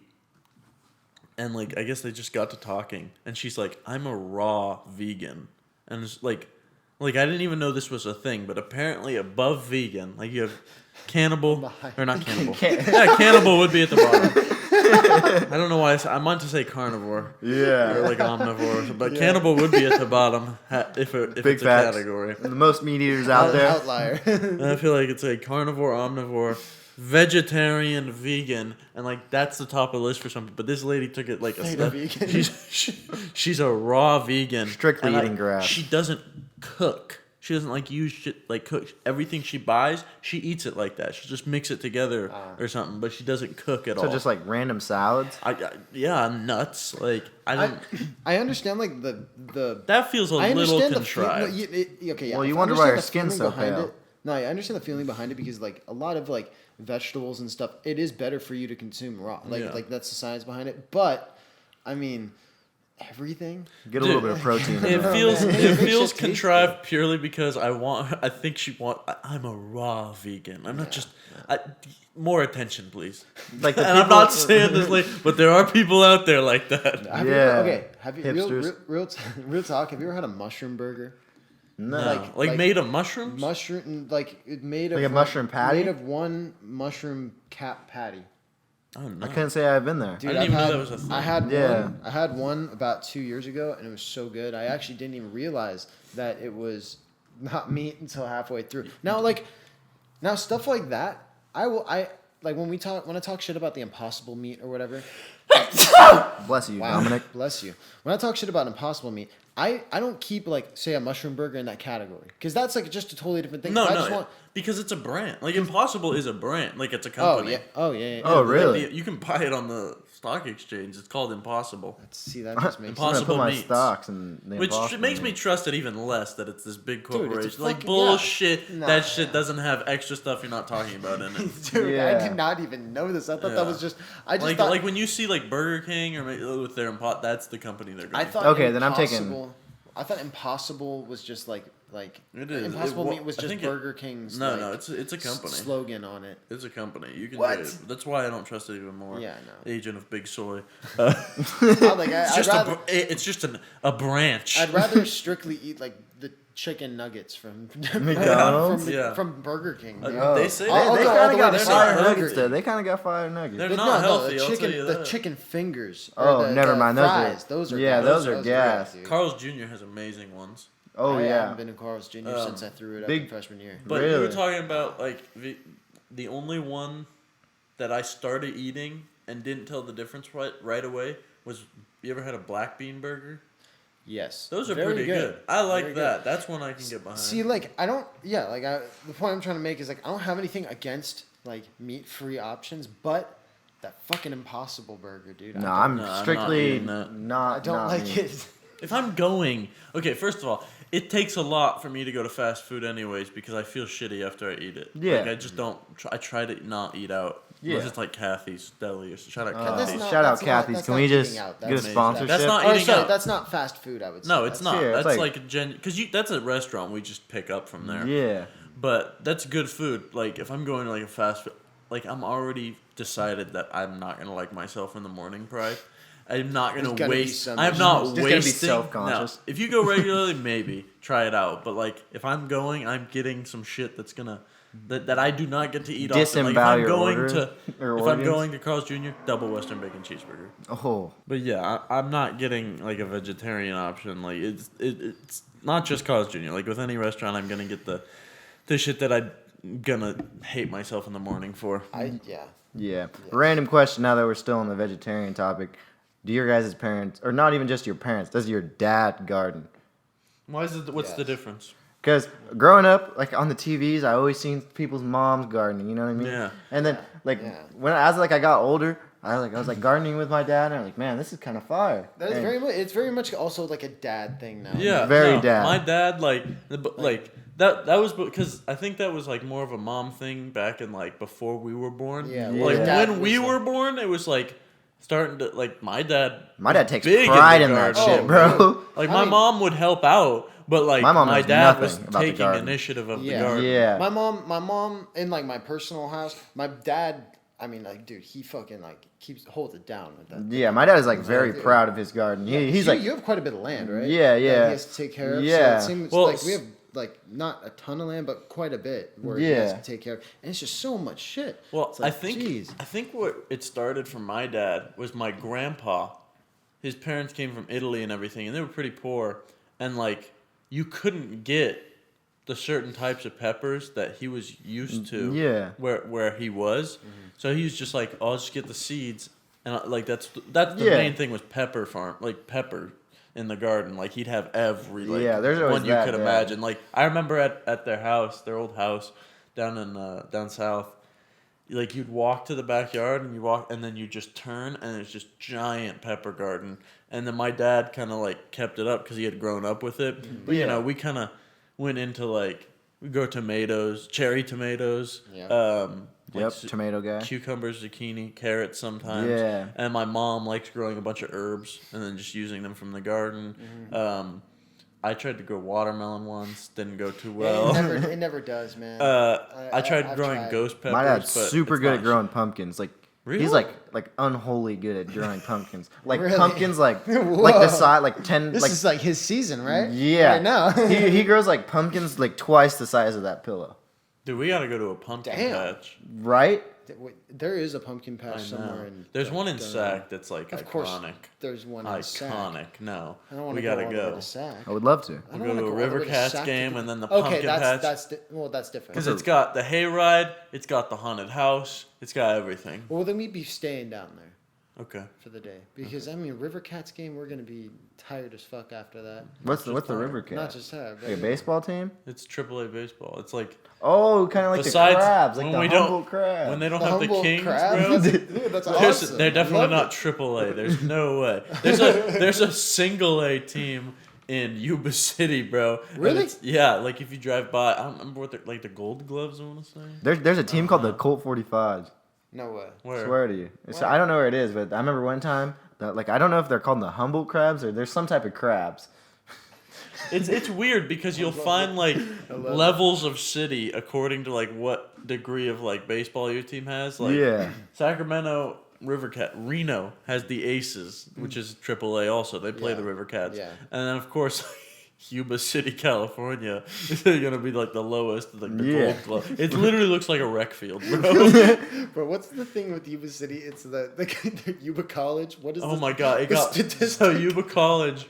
And like, I guess they just got to talking, and she's like, "I'm a raw vegan," and it's like, Like, I didn't even know this was a thing, but apparently above vegan, like you have cannibal, or not cannibal. Yeah, cannibal would be at the bottom. I don't know why I meant to say carnivore. Yeah. Or like omnivore, but cannibal would be at the bottom if Big it's a facts. category. The most meat eaters out there. Outlier. And I feel like it's a carnivore, omnivore, vegetarian, vegan, and like that's the top of the list for some people. But this lady took it like a step. vegan. She's a raw vegan, Strictly and, eating grass. She doesn't cook. She doesn't like use shit like cook. Everything she buys, she eats it like that. She'll just mix it together or something, but she doesn't cook at all. So just like random salads. Yeah, nuts. Like I don't. I understand like the. That feels a I little understand contrived. Okay, yeah. Well, you I wonder why understand her the skin's feeling so behind pale. it. No, I understand the feeling behind it because like a lot of like vegetables and stuff, it is better for you to consume raw. Like that's the science behind it. But I mean, everything. Get a little bit of protein. It in there. feels man. it It makes feels it taste contrived purely because I think I'm a raw vegan. I'm not just more attention, please. Like the And I'm people- not saying this like, but there are people out there like that. Have Yeah. have you Hipsters. real talk? Have you ever had a mushroom burger? No. Like made of mushrooms? Mushroom, like it made of Like a mushroom patty? Made of one mushroom cap patty. Oh no. I couldn't say I've been there. Dude, didn't even know that was a thing. I had Yeah. one. I had one about 2 years ago, and it was so good. I actually didn't even realize that it was not meat until halfway through. Now stuff like that. I like when I talk shit about the impossible meat or whatever. Bless you, Wow, Dominic. bless you. When I talk shit about impossible meat, I don't keep like say a mushroom burger in that category because that's like just a totally different thing. No, If I no, just want, because it's a brand. Like Impossible is a brand. Like it's a oh company. yeah, oh yeah. Oh, Like, really? you can buy it on the stock exchange. It's called Impossible. See, that just makes I'm gonna Impossible put my meats. stocks in the Which Impossible makes me meat. trust it even less that it's this big Dude, it's a corporation. Like fucking- bullshit. yeah. Nah, that shit yeah. doesn't have extra stuff you're not talking about in it. Dude, Yeah. I did not even know this. I thought Yeah. that was just. I just like thought. like when you see like Burger King or with their that's the company they're going. I thought. Okay, then I'm taking- Impossible- I thought Impossible was just like It is. Impossible It wa- meat was I just think Burger King's. No, like, no, it's a company. slogan on it. It's a company. You can. What? Do it. That's why I don't trust it even more. Yeah, I know. Agent of Big Soy. It's It's just a branch. I'd rather strictly eat like the chicken nuggets from McDonald's? from, Yeah. from Burger King. Uh, dude. Oh. They say I'll They go all kind the of way got to fire Burger nuggets King. though. They kind of got fire nuggets. They're But not healthy. the I'll chicken, tell you the that. chicken fingers. Oh, or the, never the mind. Those are- Fries. Those are yeah, gas. those are great, gas. dude. Carl's Jr. has amazing ones. Oh I yeah. haven't been to Carl's Jr. since I threw it up big- in freshman year. But you were Really? talking about like the only one that I started eating and didn't tell the difference right away was, you ever had a black bean burger? Yes, Those are very pretty good. I like Very that. good. That's one I can get behind. See, like I don't. Yeah, like the point I'm trying to make is like I don't have anything against like meat-free options, but that fucking Impossible Burger, dude. No, I I'm No, I'm not strictly eating that. not. don't not like me. it. If I'm going, okay, first of all, it takes a lot for me to go to fast food anyways because I feel shitty after I eat it. Yeah. Like I just don't. I try to not eat out. Yeah. Unless it's like Kathy's Deli or shout out that's Kathy's. not- Shout out that's not- Kathy's. that's Can not we eating just out. get a That's amazing. sponsorship? That's not Oh, eating sorry, out. that's not fast food. I would say. No, it's not. Yeah, it's That's like- like a because that's a restaurant we just pick up from there. Yeah. But that's good food. Like if I'm going to like a fast food, like I'm already decided that I'm not gonna like myself in the morning. Pride. I'm not There's gonna gonna be waste. some I'm not issues. Just gonna be wasting. self-conscious. No, if you go regularly, maybe try it out. But like if I'm going, I'm getting some shit that's gonna that I do not get to eat often. Like if Disembowel I'm your going order to or if I'm organs? going to Carl's Jr., double Western bacon cheeseburger. Oh. But yeah, I'm not getting like a vegetarian option. Like it's not just Carl's Jr. Like with any restaurant, I'm gonna get the shit that I'm gonna hate myself in the morning for. Yeah. Random question now that we're still on the vegetarian topic. Do your guys' parents, or not even just your parents, does your dad garden? Why is it? What's the Yes. difference? Because growing up, like on the TVs, I always seen people's moms gardening. You know what I mean? Yeah. And then like Yeah. when as like I got older, I was like gardening with my dad, and I'm like, man, this is kind of fire. That is And- very much. It's very much also like a dad thing now. Yeah, Very no, dad. My dad like that was because I think that was like more of a mom thing back in like before we were born. Yeah, well, Like my dad when we was, were born, it was like starting to like my dad. takes big pride in in the that garden. shit, bro. Like I my mean- mom would help out, but like My mom my knows dad was nothing about the taking garden. initiative of Yeah. the garden. Yeah. My mom, in like my personal house, my dad. I mean, like, dude, he fucking like holds it down with that. Yeah, my dad is like very dude. proud of his garden. He's you, like, you have quite a bit of land, right? Yeah, That yeah. he has to take care of. Yeah. So it seems Well, like we have like not a ton of land, but quite a bit where he has to take care of. And it's just so much shit. Well, It's like, I think what it started from my dad was my grandpa. His parents came from Italy and everything, and they were pretty poor. And like, you couldn't get the certain types of peppers that he was used to. Yeah. Where he was, so he was just like, I'll just get the seeds, and like that's the main thing was pepper farm, like pepper in the garden. Like he'd have every there's always one you could imagine. Like I remember at their house, their old house down in down south. Like you'd walk to the backyard and then you just turn and it's just giant pepper garden. And then my dad kind of like kept it up because he had grown up with it. But you know, we kind of went into like we grow tomatoes, cherry tomatoes. Yeah. Tomato guy. Cucumbers, zucchini, carrots sometimes. Yeah. And my mom likes growing a bunch of herbs and then just using them from the garden. I tried to grow watermelon once, didn't go too well. It never does, man. I tried growing tried. ghost peppers. My dad's but super it's good not at growing pumpkins. Like Really? he's like unholy good at growing pumpkins. Like Really? pumpkins like the Whoa. size like 10 This like is like his season, right? yeah. Right now. he grows like pumpkins like twice the size of that pillow. Dude, we gotta go to a pumpkin Damn. patch. Right? There is a pumpkin I patch know. somewhere in. There's one in Gunnery. Sac that's like Of iconic. course, there's one in Sac. Iconic. No, I don't want we to go gotta all the way go. to Sac. I would love to. I We'll don't go wanna to a all the River way to Cats Sac to game go- and then the Okay, pumpkin patch. that's different. Because it's got the hayride, it's got the haunted house, it's got everything. Well, then we'd be staying down there Okay. for the day because I mean, River Cats game, we're gonna be tired as fuck after that. What's the River Cat? Not just that, but Like a baseball team? It's AAA baseball. It's like Oh, kind of like besides the crabs, like when the we Humboldt don't crab. when they don't The have the Humboldt Kings, crab? bro. Dude, that's awesome. They're definitely Love not AAA. There's no way. There's a single A team in Yuba City, bro. And Really? yeah, like if you drive by, I don't remember what they're like the Gold Gloves. I want to say. There's a team called the Colt 45s. No way. Where? Swear to you. It's, Wow. I don't know where it is, but I remember one time that like I don't know if they're called the Humboldt crabs or there's some type of crabs. It's weird because you'll find like levels of city according to like what degree of like baseball your team has. Like Yeah. Sacramento River Cat Reno has the Aces, which is AAA also. They play Yeah. the River Cats. Yeah. And then of course Yuba City, California is gonna be like the lowest, like the Yeah. Gold Glove. It literally looks like a rec field, bro. Bro, what's the thing with Yuba City? It's the Yuba College. What is? Oh the- my god, it the got statistic? so Yuba College.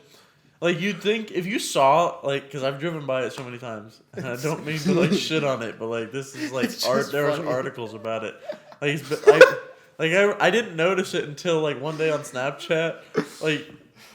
Like you'd think if you saw like, because I've driven by it so many times, and I don't mean to like shit on it, but like this is like It's art. just There was funny. articles about it. Like I didn't notice it until like one day on Snapchat. Like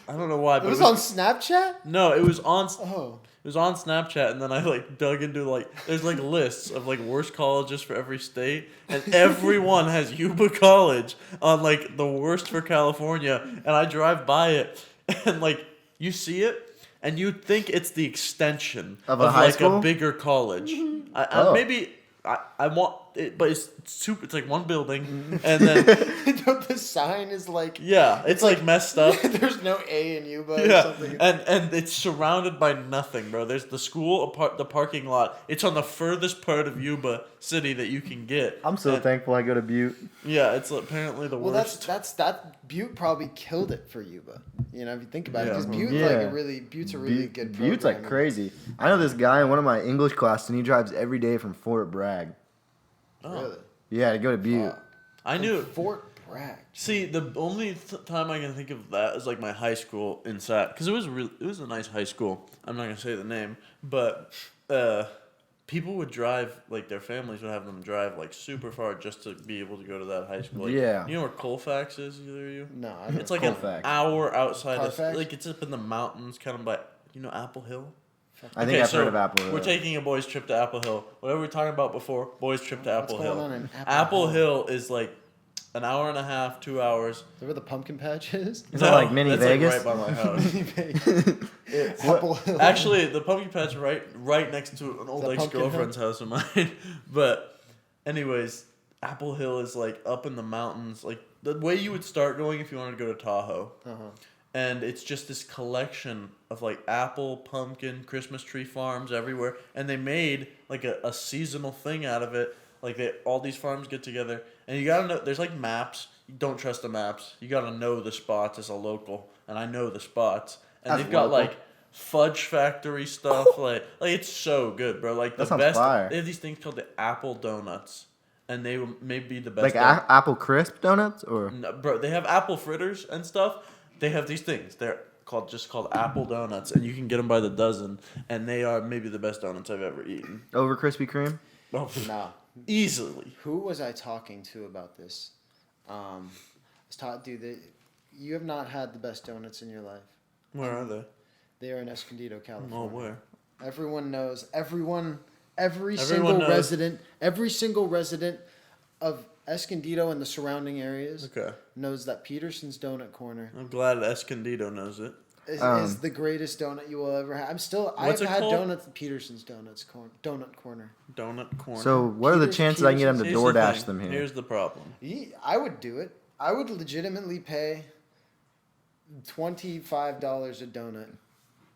I don't know why, but It was on Snapchat. no, it was on. Oh, It was on Snapchat, and then I like dug into like there's like lists of like worst colleges for every state, and everyone has Yuba College on like the worst for California, and I drive by it, and like you see it, and you'd think it's the extension Of a high like school? a bigger college. Oh. Maybe I want it, but it's super. It's like one building, and then the sign is like yeah, it's like messed up. there's no A in Yuba or Yeah, something. and it's surrounded by nothing, bro. There's the school, the parking lot. It's on the furthest part of Yuba City that you can get. I'm so And- thankful I go to Butte. Yeah, it's apparently the Well, worst. that Butte probably killed it for Yuba. You know, if you think about it, Yeah. because Butte Yeah. Buttes a really good program. Butte's like crazy. I know this guy in one of my English classes, and he drives every day from Fort Bragg. Oh. Really? Yeah, to go to Butte. I knew. Fort Bragg. See, the only time I can think of that is like my high school in Sat, because it was a nice high school. I'm not gonna say the name, but people would drive, like their families would have them drive like super far just to be able to go to that high school. Like, Yeah. You know where Colfax is, either of you? No, It's like an Colfax. hour outside of, Carfax? like it's up in the mountains, kind of by, you know, Apple Hill. I think I've heard of Apple Hill. We're taking a boys' trip to Apple Hill. Whatever we were talking about before, boys' trip to What's Apple going Hill. on in Apple Hill is like an hour and a half, 2 hours. Is that where the pumpkin patch is? Is that like mini that's Vegas? Like right by my house. Apple Hill. Actually, the pumpkin patch right next to an old that ex Pumpkin girlfriend's house of mine. But, anyways, Apple Hill is like up in the mountains, like the way you would start going if you wanted to go to Tahoe. Uh-huh. And it's just this collection of like apple, pumpkin, Christmas tree farms everywhere, and they made like a seasonal thing out of it. Like all these farms get together, and you gotta know. There's like maps. You don't trust the maps. You gotta know the spots as a local, and I know the spots. And As they've got local. like fudge factory stuff. like it's so good, bro. Like the That sounds best. fire. They have these things called the apple donuts, and they may be the best. Like apple crisp donuts, or No, bro, they have apple fritters and stuff. They have these things. They're called apple donuts, and you can get them by the dozen, and they are maybe the best donuts I've ever eaten. over Krispy Kreme. Oh, No. easily. Who was I talking to about this? I was dude, you have not had the best donuts in your life. Where are they? They are in Escondido, California. Oh, where? Everyone knows. Every Everyone single knows. resident of Escondido and the surrounding areas Okay. knows that Peterson's Donut Corner I'm glad Escondido knows it. is the greatest donut you will ever have. I've What's it had called? donuts at Peterson's Donut Corner. Donut corner. So what are the chances I can get them to Here's the DoorDash thing. them here? Here's the problem. I would do it. I would legitimately pay $25 a donut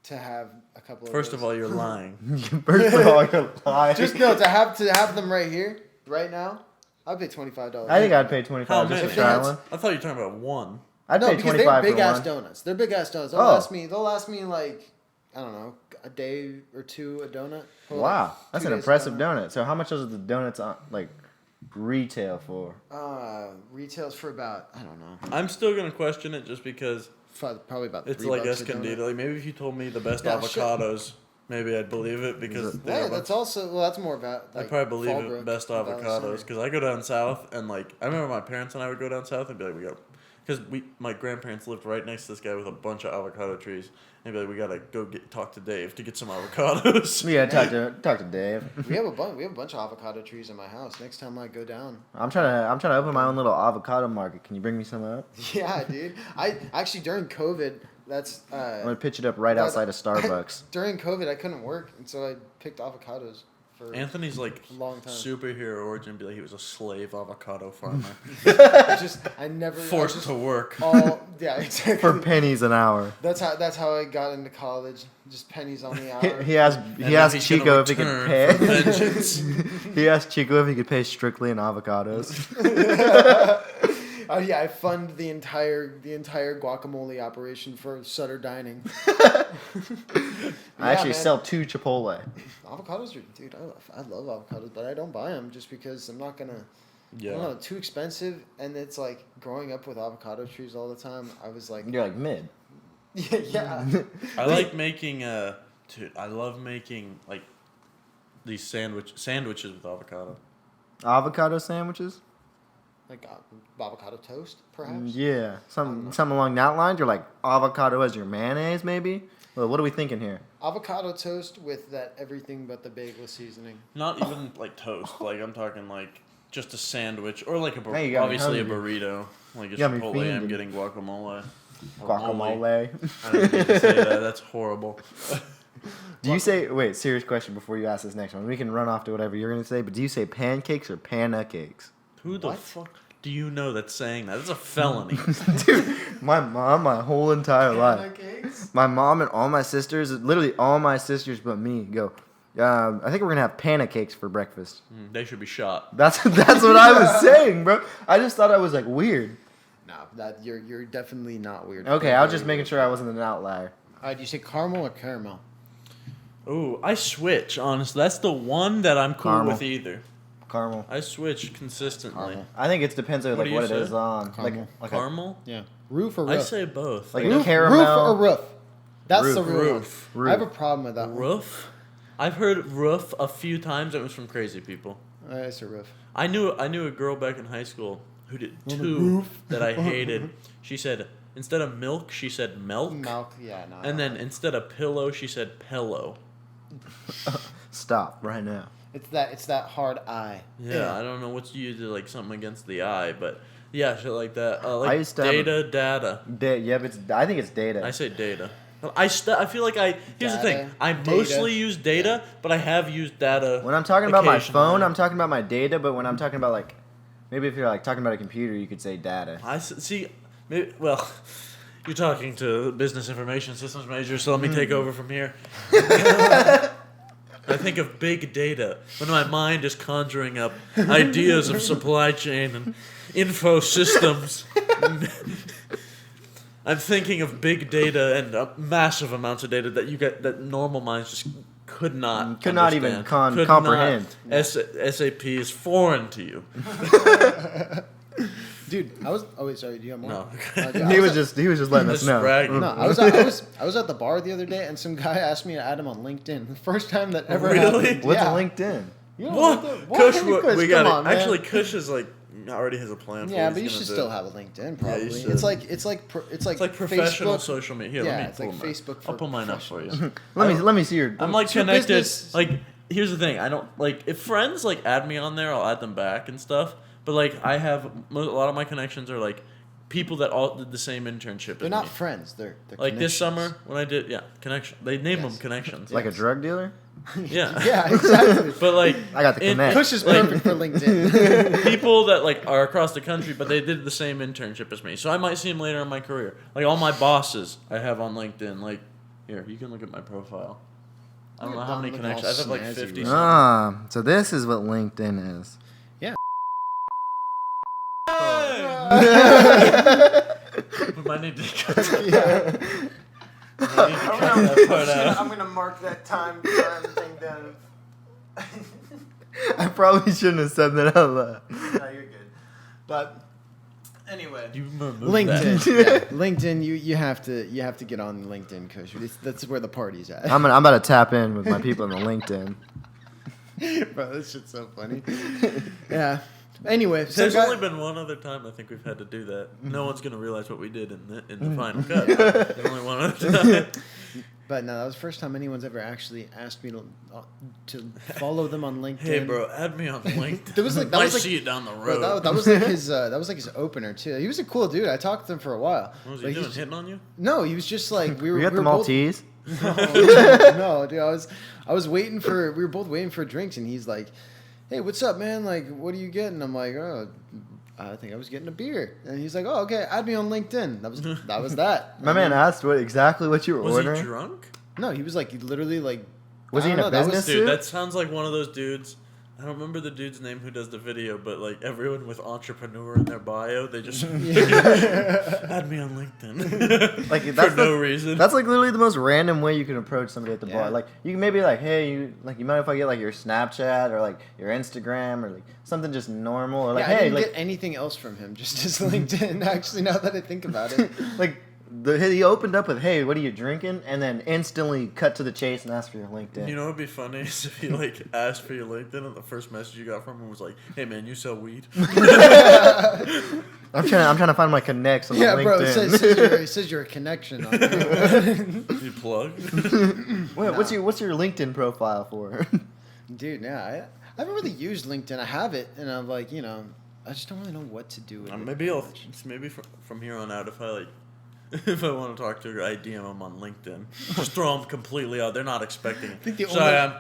to have a couple of First those. of all, you're lying. First of all, you're lying. Just no, to have them right here, right now, I'd pay $25. I think I'd pay How 25 just many? to try one. I thought you were talking about one. I'd No, pay because 25 they're for big ass one. donuts. They're big ass donuts. They'll Oh. last me like, I don't know, a day or two a donut. Or Wow, like that's 2 an days a impressive donut. So how much is the donuts on like retail for? Retails for about, I don't know, I'm still gonna question it just because probably about it's $3 like a donut. Escondido. Like maybe if you told me the best Yeah, shit. avocados, maybe I'd believe it because they're Yeah, that's also, well, that's more about, like, I probably believe Fallbrook, it best Valley avocados Center. because I go down south and like I remember my parents and I would go down south and be like because my grandparents lived right next to this guy with a bunch of avocado trees and be like we gotta go talk to Dave to get some avocados. Yeah, talk to Dave. We have a bunch of avocado trees in my house. Next time I go down. I'm trying to open my own little avocado market. Can you bring me some up? Yeah, dude. I actually during COVID, that's I'm gonna pitch it up right outside of Starbucks. during COVID, I couldn't work, and so I picked avocados for Anthony's like a long time. superhero origin be like he was a slave avocado farmer I never forced to work. Yeah, exactly. For pennies an hour. That's how I got into college. Just pennies on the hour. He asked he's gonna Chico if he could return pay. for vengeance. He asked Chico if he could pay strictly in avocados. Oh yeah, I fund the entire guacamole operation for Sutter Dining. I actually man. sell 2 Chipotle. Avocados are, dude. I love avocados, but I don't buy them just because I'm not gonna. I don't Yeah. know, too expensive, and it's like growing up with avocado trees all the time. I was like, You're like mid. yeah. I like making dude, I love making like these sandwiches with avocado. Avocado sandwiches? Like avocado toast, perhaps. Yeah, something along that line. You're like avocado as your mayonnaise, maybe. Well, what are we thinking here? Avocado toast with that everything but the bagel seasoning. Not even like toast. Like I'm talking like just a sandwich or like Hey, you got me obviously a hungry. burrito. Like a You got me Chipotle, I'm fiending. getting guacamole. Guacamole. I didn't mean to say that. That's horrible. Do you say wait? Serious question before you ask this next one. We can run off to whatever you're gonna say, but do you say pancakes or Panda cakes? Who the What? fuck do you know that's saying that? That's a felony. Dude, my mom, my whole entire life. Pancakes? My mom and all my sisters, literally all my sisters but me, go. I think we're gonna have pancakes for breakfast. They should be shot. That's what I was saying, bro. I just thought I was like weird. No, that you're definitely not weird. Okay, I was just making sure I wasn't an outlier. Do you say caramel or caramel? Ooh, I switch, honestly. That's the one that I'm cool Caramel. with either. Caramel. I switch consistently. Caramel. I think it depends on What like do you what it say? is on. Caramel. Like Caramel? Yeah. Roof or I roof? say both. Like roof, caramel. roof or roof? That's Roof. the real Roof. one. I have a problem with that one. Roof? I've heard roof a few times. It was from crazy people. I say roof. I knew a girl back in high school who did two that I hated. She said instead of milk, she said milk. Milk, yeah, no. And then instead of pillow, she said pillow. Stop right now. it's that hard I. Yeah, I don't know what's usually like something against the eye, but yeah, shit like that. I Like used to have data. Yeah, but I think it's data. I say data. I feel like here's the thing. Data. I mostly use data, but I have used data. When I'm talking about my occasionally. phone, I'm talking about my data. But when I'm talking about like, maybe if you're like talking about a computer, you could say data. See. Maybe, well, you're talking to business information systems major, so let me take over from here. I think of big data when my mind is conjuring up ideas of supply chain and info systems. I'm thinking of big data and massive amounts of data that you get that normal minds just could not even understand. comprehend. SAP is foreign to you. Dude, I was. Oh wait, sorry. Do you have more? No. Dude, He was just letting us Just know. bragging. No, I was at the bar the other day, and some guy asked me to add him on LinkedIn. The first time that ever Really? happened. What's yeah. LinkedIn? You know What? LinkedIn? Kush, Kush, we come got on, it. man. Actually, Kush is like already has a plan. Yeah, for but what you he's should gonna still do. have a LinkedIn. Yeah, Probably. you should. It's like It's like professional Facebook. social media. Here, Yeah, let me it's like pull mine. Facebook for I'll pull mine up for you. professionals. Let me see your. I'm like It's your connected. business. Like, here's the thing. I don't like if friends like add me on there. I'll add them back and stuff. But like, I have a lot of my connections are like people that all did the same internship. They're as not me. friends. They're Like this connections. summer when I did connection. They name them connections. Like a drug dealer? Yeah. Yeah, exactly. But like I got the connect. Kush is like- perfect for LinkedIn. people that like are across the country, but they did the same internship as me. So I might see them later in my career. Like all my bosses, I have on LinkedIn. Like here, you can look at my profile. I don't know how many Looking all connections. I have like snazzy, 50. right? Ah, so this is what LinkedIn is. We might need to cut Yeah. that part out. I'm gonna mark that time thing down. I probably shouldn't have said that out loud. No, you're good. But anyway, You remove that. LinkedIn. Yeah. LinkedIn. You have to get on LinkedIn, Kush. That's where the party's at. I'm about to tap in with my people on the LinkedIn. Bro, this shit's so funny. Yeah. Anyway, so There's only been one other time I think we've had to do that. No one's gonna realize what we did in the final cut. There's only one other time. But no, that was the first time anyone's ever actually asked me to follow them on LinkedIn. Hey, bro, add me on LinkedIn. There was like that Might was like see it down the bro, road. that was like his opener too. He was a cool dude. I talked to him for a while. What was But he doing? he's- Hitting on you? No, he was just like we were. You got we the were both- Maltese? No, dude. I was waiting for. We were both waiting for drinks, and he's like, "Hey, what's up, man? Like, what are you getting?" I'm like, "Oh, I think I was getting a beer." And he's like, "Oh, okay. Add me on LinkedIn." That was that. My man asked exactly what you were Was ordering. he drunk? No, he was like literally like. Was I he in don't a know, that was- business Dude, suit? that sounds like one of those dudes. I don't remember the dude's name who does the video, but like everyone with entrepreneur in their bio, they just add me on LinkedIn. Like for that's no reason. That's like literally the most random way you can approach somebody at the Yeah. bar. Like you can maybe like, hey, you mind if I get like your Snapchat or like your Instagram or like something just normal or like, Yeah, I hey, didn't like get anything else from him. Just his LinkedIn. Actually, now that I think about it. like he opened up with, hey, what are you drinking? And then instantly cut to the chase and asked for your LinkedIn. You know what would be funny is if he like asked for your LinkedIn and the first message you got from him was like, "Hey man, you sell weed?" I'm trying to find my connects on Yeah, LinkedIn. bro. It says you're a connection on it. You plug? Wait, what's your LinkedIn profile for? Dude, yeah, I haven't really used LinkedIn. I have it, and I'm like, I just don't really know what to do with it. Maybe from here on out, if I want to talk to a guy, I DM him on LinkedIn. Just throw them completely out. They're not expecting it. think the Sorry,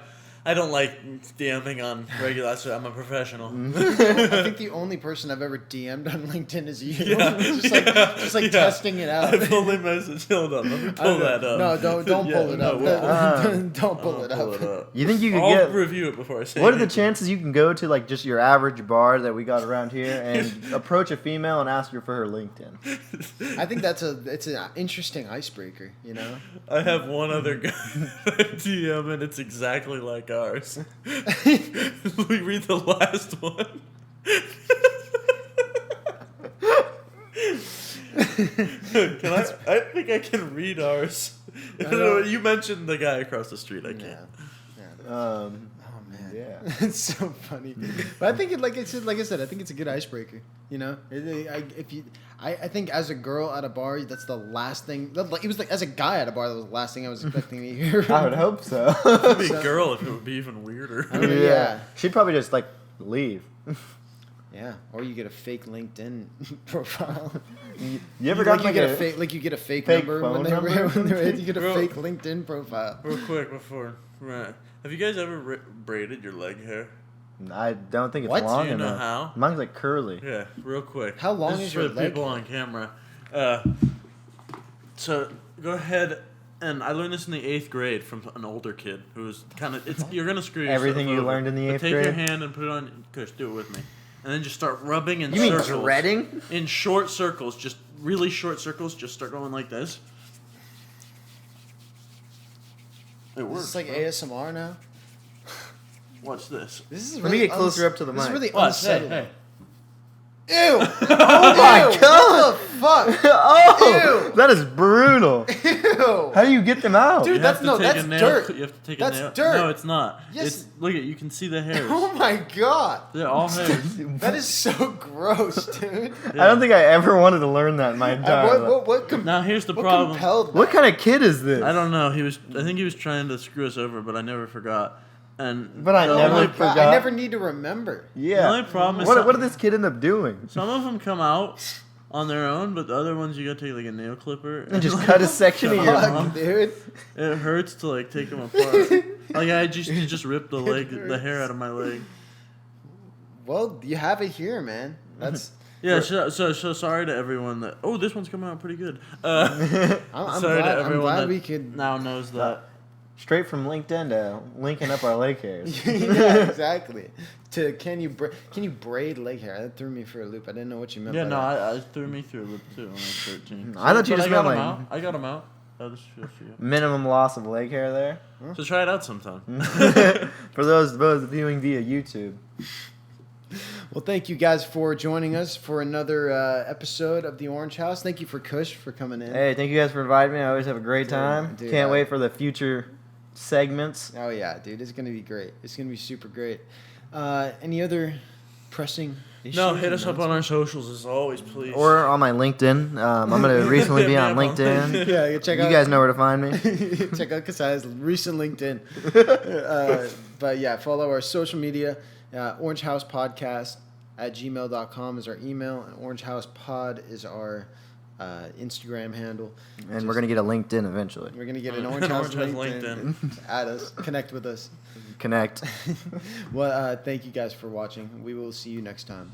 I don't like DMing on regular. I'm a professional. I think the only person I've ever DM'd on LinkedIn is you. Yeah. just like Yeah. testing it out. I've only messaged. Hold on, let me pull that up. No, don't pull it up. we'll Don't pull it pull up. it up. You think you could I'll get? review it before I say. What are the anything. chances you can go to like just your average bar that we got around here and approach a female and ask her for her LinkedIn? I think it's an interesting icebreaker. I have one other guy DM, and it's exactly like ours. We read the last one. Can I think I can read ours. know. You mentioned the guy across the street. I can't. Yeah. Oh Man, Yeah. it's so funny. But I think like I said, I think it's a good icebreaker. I think as a girl at a bar, that's the last thing. It was like as a guy at a bar, that was the last thing I was expecting to hear. I would hope so. It'd be a girl if it would be even weirder. I mean, yeah. She'd probably just like leave. Yeah, or you get a fake LinkedIn profile. You ever Like got you like get a a fake, like you get a fake, fake number phone when they're number? you get a Bro. fake LinkedIn profile. Real quick before, right? Have you guys ever braided your leg hair? I don't think it's What? long Do you know enough. how? Mine's like curly. Yeah, real quick. How long This is for your the leg people hair? on camera? So go ahead, and I learned this in the 8th grade from an older kid who was kind of. You're gonna screw yourself Everything you over. learned in the But 8th take your grade? hand and put it on. Kush, do it with me. and then just start rubbing in You mean circles. dreading? In short circles, just really short circles. Just start going like this. It Is works. this like bro. ASMR now? Watch this. This is Let me get closer up to the This is mic. really Watch. unsettling. Hey. Ew! Oh my God. What the fuck? Oh, Ew. that is brutal. Ew! How do you get them out? Dude, You have that's to no, take that's a nail. dirt. You have to take That's a nail. dirt. No, it's not. Yes. It's, look at you can see the hairs. Oh my god! They're all hairs. That is so gross, dude. I don't think I ever wanted to learn that in my entire life. Now here's the what problem. compelled What that? kind of kid is this? I don't know. I think he was trying to screw us over, but I never forgot. And But I the never only- God, forgot. I never need to remember. Yeah. The only problem is what did this kid end up doing? some of them come out on their own, but the other ones you gotta take like a nail clipper And just cut a section of your Fuck. Fuck, dude. It hurts to like take them apart. Like you just ripped the hair out of my leg. Well, you have it here, man. That's. Yeah, so sorry to everyone that. Oh, this one's coming out pretty good. I'm sorry glad, to everyone I'm glad that we could. now knows that. Straight from LinkedIn to linking up our leg hairs. Yeah, exactly. Can you braid leg hair? That threw me for a loop. I didn't know what you meant. Yeah, by no, that. I threw me through a loop too when I was 13. I thought you But just got meant, them like- out. I got them out. Oh, this is just for you. Minimum loss of leg hair there. So try it out sometime. For those viewing via YouTube. Well, thank you guys for joining us for another episode of the Orange House. Thank you for Kush for coming in. Hey, thank you guys for inviting me. I always have a great time. dude, Can't wait for the future segments. Oh yeah, dude, it's gonna be great. It's gonna be super great. Any other pressing issues? No, hit us up on announcements? our socials as always, please. Or on my LinkedIn. I'm going to recently be on LinkedIn. Yeah, check You out. guys know where to find me. Check out Kusiah's recent LinkedIn. But yeah, follow our social media. orangehousepodcast @gmail.com is our email. And orangehousepod is our Instagram handle. And we're going to get a LinkedIn eventually. We're gonna get an Orange House Orange House LinkedIn. Add us, connect with us. Connect. Well, thank you guys for watching. We will see you next time.